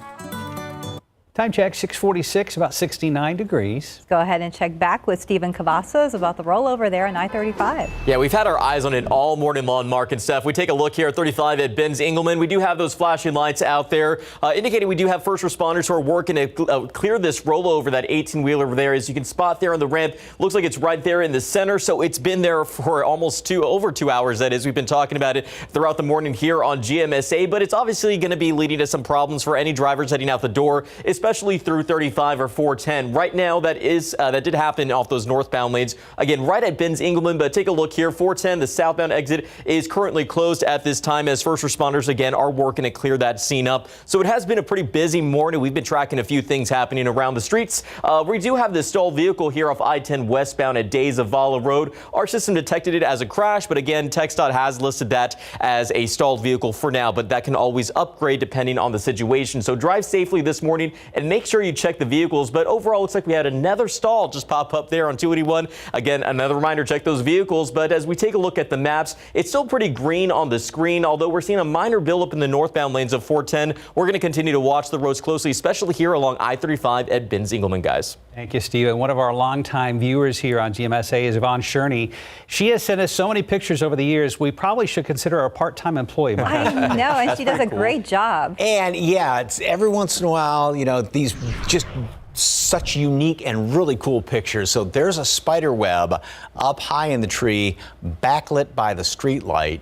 [SPEAKER 3] Time check, 6:46, about 69 degrees.
[SPEAKER 2] Go ahead and check back with Stephen Cavazos about the rollover there on I-35.
[SPEAKER 5] Yeah, we've had our eyes on it all morning long, Mark and Steph. We take a look here at 35 at Benz Engelman. We do have those flashing lights out there, indicating we do have first responders who are working to clear this rollover, that 18-wheeler over there. As you can spot there on the ramp, looks like it's right there in the center. So it's been there for almost over 2 hours. That is, we've been talking about it throughout the morning here on GMSA, but it's obviously going to be leading to some problems for any drivers heading out the door, especially through 35 or 410. Right now, that did happen off those northbound lanes. Again, right at Benz Engelman, but take a look here. 410, the southbound exit is currently closed at this time as first responders, again, are working to clear that scene up. So it has been a pretty busy morning. We've been tracking a few things happening around the streets. We do have this stalled vehicle here off I-10 westbound at De Zavala Road. Our system detected it as a crash, but again, TxDOT has listed that as a stalled vehicle for now, but that can always upgrade depending on the situation. So drive safely this morning and make sure you check the vehicles. But overall, looks like we had another stall just pop up there on 281. Again, another reminder, check those vehicles. But as we take a look at the maps, it's still pretty green on the screen, although we're seeing a minor buildup in the northbound lanes of 410. We're going to continue to watch the roads closely, especially here along I-35 at Benz Engelman, guys.
[SPEAKER 3] Thank you, Steve. And one of our longtime viewers here on GMSA is Yvonne Sherney. She has sent us so many pictures over the years, we probably should consider her a part-time employee.
[SPEAKER 2] I know, and she does a great job.
[SPEAKER 4] And yeah, it's every once in a while, these just such unique and really cool pictures. So there's a spider web up high in the tree, backlit by the street light.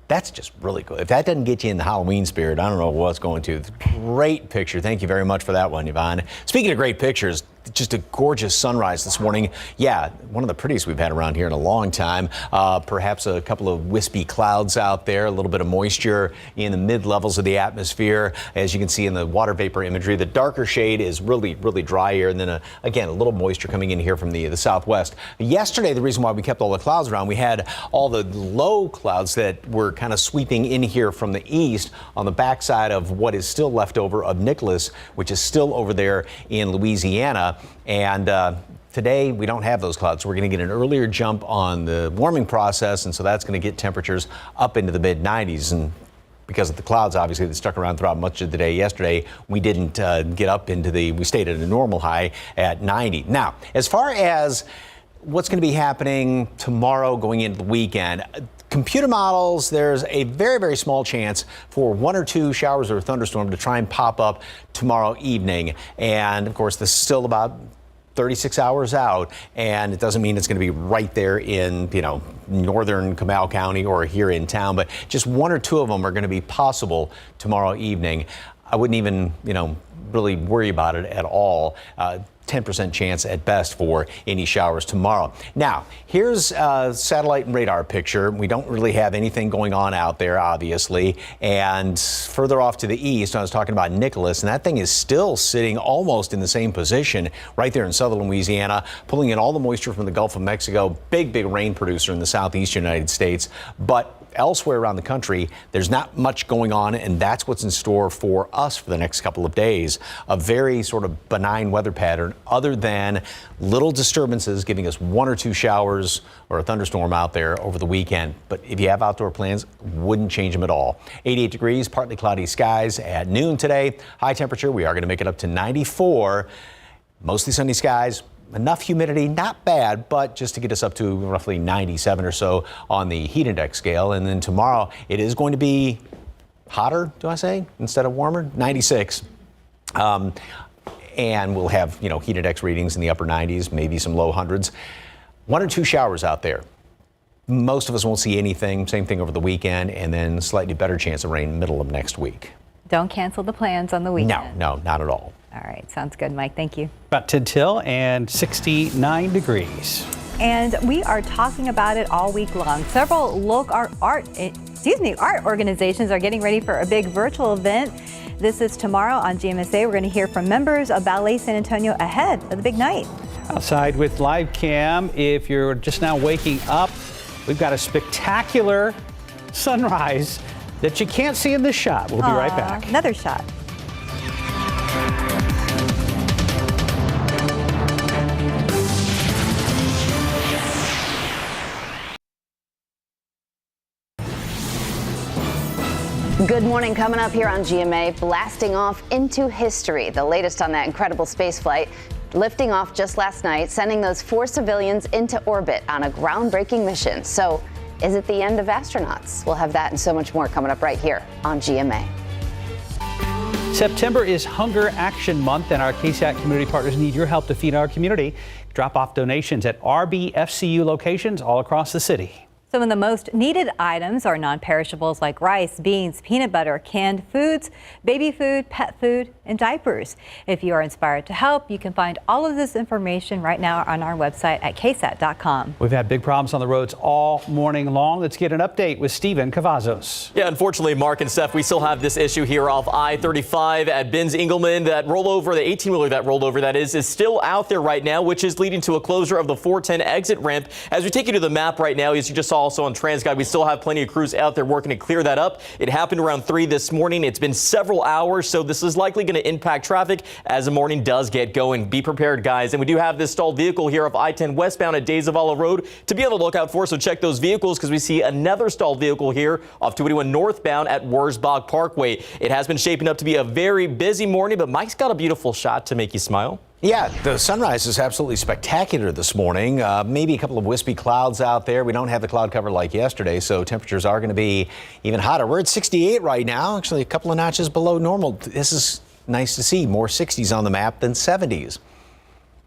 [SPEAKER 4] That's just really cool. If that doesn't get you in the Halloween spirit, I don't know what's going to. Great picture. Thank you very much for that one, Yvonne. Speaking of great pictures, just a gorgeous sunrise this morning. Yeah, one of the prettiest we've had around here in a long time. Perhaps a couple of wispy clouds out there, a little bit of moisture in the mid levels of the atmosphere. As you can see in the water vapor imagery, the darker shade is really, really dry air. And then again, a little moisture coming in here from the southwest. Yesterday, the reason why we kept all the clouds around, we had all the low clouds that were kind of sweeping in here from the east on the backside of what is still left over of Nicholas, which is still over there in Louisiana. And today we don't have those clouds. So we're going to get an earlier jump on the warming process, and so that's going to get temperatures up into the mid 90s. And because of the clouds, obviously, that stuck around throughout much of the day yesterday, we didn't get up into we stayed at a normal high at 90. Now, as far as what's going to be happening tomorrow going into the weekend, computer models, there's a very, very small chance for 1 or 2 showers or a thunderstorm to try and pop up tomorrow evening. And of course, this is still about 36 hours out, and it doesn't mean it's going to be right there in, northern Comal County or here in town, but just 1 or 2 of them are going to be possible tomorrow evening. I wouldn't even, really worry about it at all. 10% chance at best for any showers tomorrow. Now, here's a satellite and radar picture. We don't really have anything going on out there, obviously. And further off to the east, I was talking about Nicholas, and that thing is still sitting almost in the same position right there in southern Louisiana, pulling in all the moisture from the Gulf of Mexico. Big rain producer in the southeast United States. But elsewhere around the country, there's not much going on, and that's what's in store for us for the next couple of days. A very sort of benign weather pattern, other than little disturbances giving us 1 or 2 showers or a thunderstorm out there over the weekend. But if you have outdoor plans, wouldn't change them at all. 88 degrees, partly cloudy skies at noon today. High temperature, we are going to make it up to 94. Mostly sunny skies. Enough humidity, not bad, but just to get us up to roughly 97 or so on the heat index scale. And then tomorrow it is going to be hotter, do I say, instead of warmer? 96. And we'll have, heat index readings in the upper 90s, maybe some low hundreds. 1 or 2 showers out there. Most of us won't see anything. Same thing over the weekend, and then slightly better chance of rain middle of next week.
[SPEAKER 2] Don't cancel the plans on the weekend.
[SPEAKER 4] No, not at all.
[SPEAKER 2] All right, sounds good, Mike. Thank you.
[SPEAKER 3] About 10 till and 69 degrees.
[SPEAKER 2] And we are talking about it all week long. Several local art organizations are getting ready for a big virtual event. This is tomorrow on GMSA. We're going to hear from members of Ballet San Antonio ahead of the big night.
[SPEAKER 3] Outside with live cam, if you're just now waking up, we've got a spectacular sunrise that you can't see in this shot. We'll be right back.
[SPEAKER 2] Another shot.
[SPEAKER 9] Good morning. Coming up here on GMA, blasting off into history. The latest on that incredible space flight, lifting off just last night, sending those 4 civilians into orbit on a groundbreaking mission. So, is it the end of astronauts? We'll have that and so much more coming up right here on GMA.
[SPEAKER 3] September is Hunger Action Month, and our KSAT community partners need your help to feed our community. Drop off donations at RBFCU locations all across the city.
[SPEAKER 2] Some of the most needed items are non-perishables like rice, beans, peanut butter, canned foods, baby food, pet food, and diapers. If you are inspired to help, you can find all of this information right now on our website at ksat.com.
[SPEAKER 3] We've had big problems on the roads all morning long. Let's get an update with Steven Cavazos.
[SPEAKER 5] Yeah, unfortunately, Mark and Steph, we still have this issue here off I-35 at Benz Engelman. That rollover, the 18-wheeler that rolled over, that is still out there right now, which is leading to a closure of the 410 exit ramp. As we take you to the map right now, as you just saw also on TransGuide, we still have plenty of crews out there working to clear that up. It happened around 3 this morning. It's been several hours, so this is likely going to impact traffic as the morning does get going. Be prepared, guys. And we do have this stalled vehicle here off I-10 westbound at Days of Olive Road to be able to look out for, so check those vehicles because we see another stalled vehicle here off 281 northbound at Wurzbach Parkway. It has been shaping up to be a very busy morning, but Mike's got a beautiful shot to make you smile.
[SPEAKER 4] Yeah, the sunrise is absolutely spectacular this morning. Maybe a couple of wispy clouds out there. We don't have the cloud cover like yesterday, so temperatures are going to be even hotter. We're at 68 right now, actually a couple of notches below normal. This is nice to see. More 60s on the map than 70s.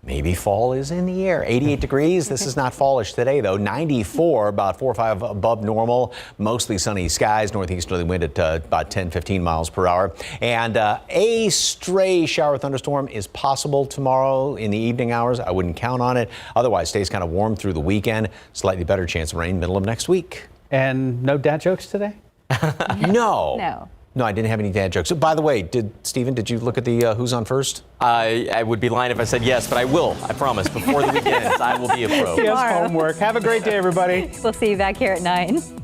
[SPEAKER 4] Maybe fall is in the air. 88 degrees. This is not fallish today, though. 94, about 4 or 5 above normal. Mostly sunny skies. Northeasterly wind at about 10, 15 miles per hour. And a stray shower thunderstorm is possible tomorrow in the evening hours. I wouldn't count on it. Otherwise, stays kind of warm through the weekend. Slightly better chance of rain middle of next week.
[SPEAKER 3] And no dad jokes today?
[SPEAKER 4] No. No, I didn't have any dad jokes. So, by the way, Stephen, did you look at the Who's On First?
[SPEAKER 5] I would be lying if I said yes, but I will. I promise. Before the weekend, I will be a pro.
[SPEAKER 3] Yes, homework. Have a great day, everybody.
[SPEAKER 2] We'll see you back here at 9.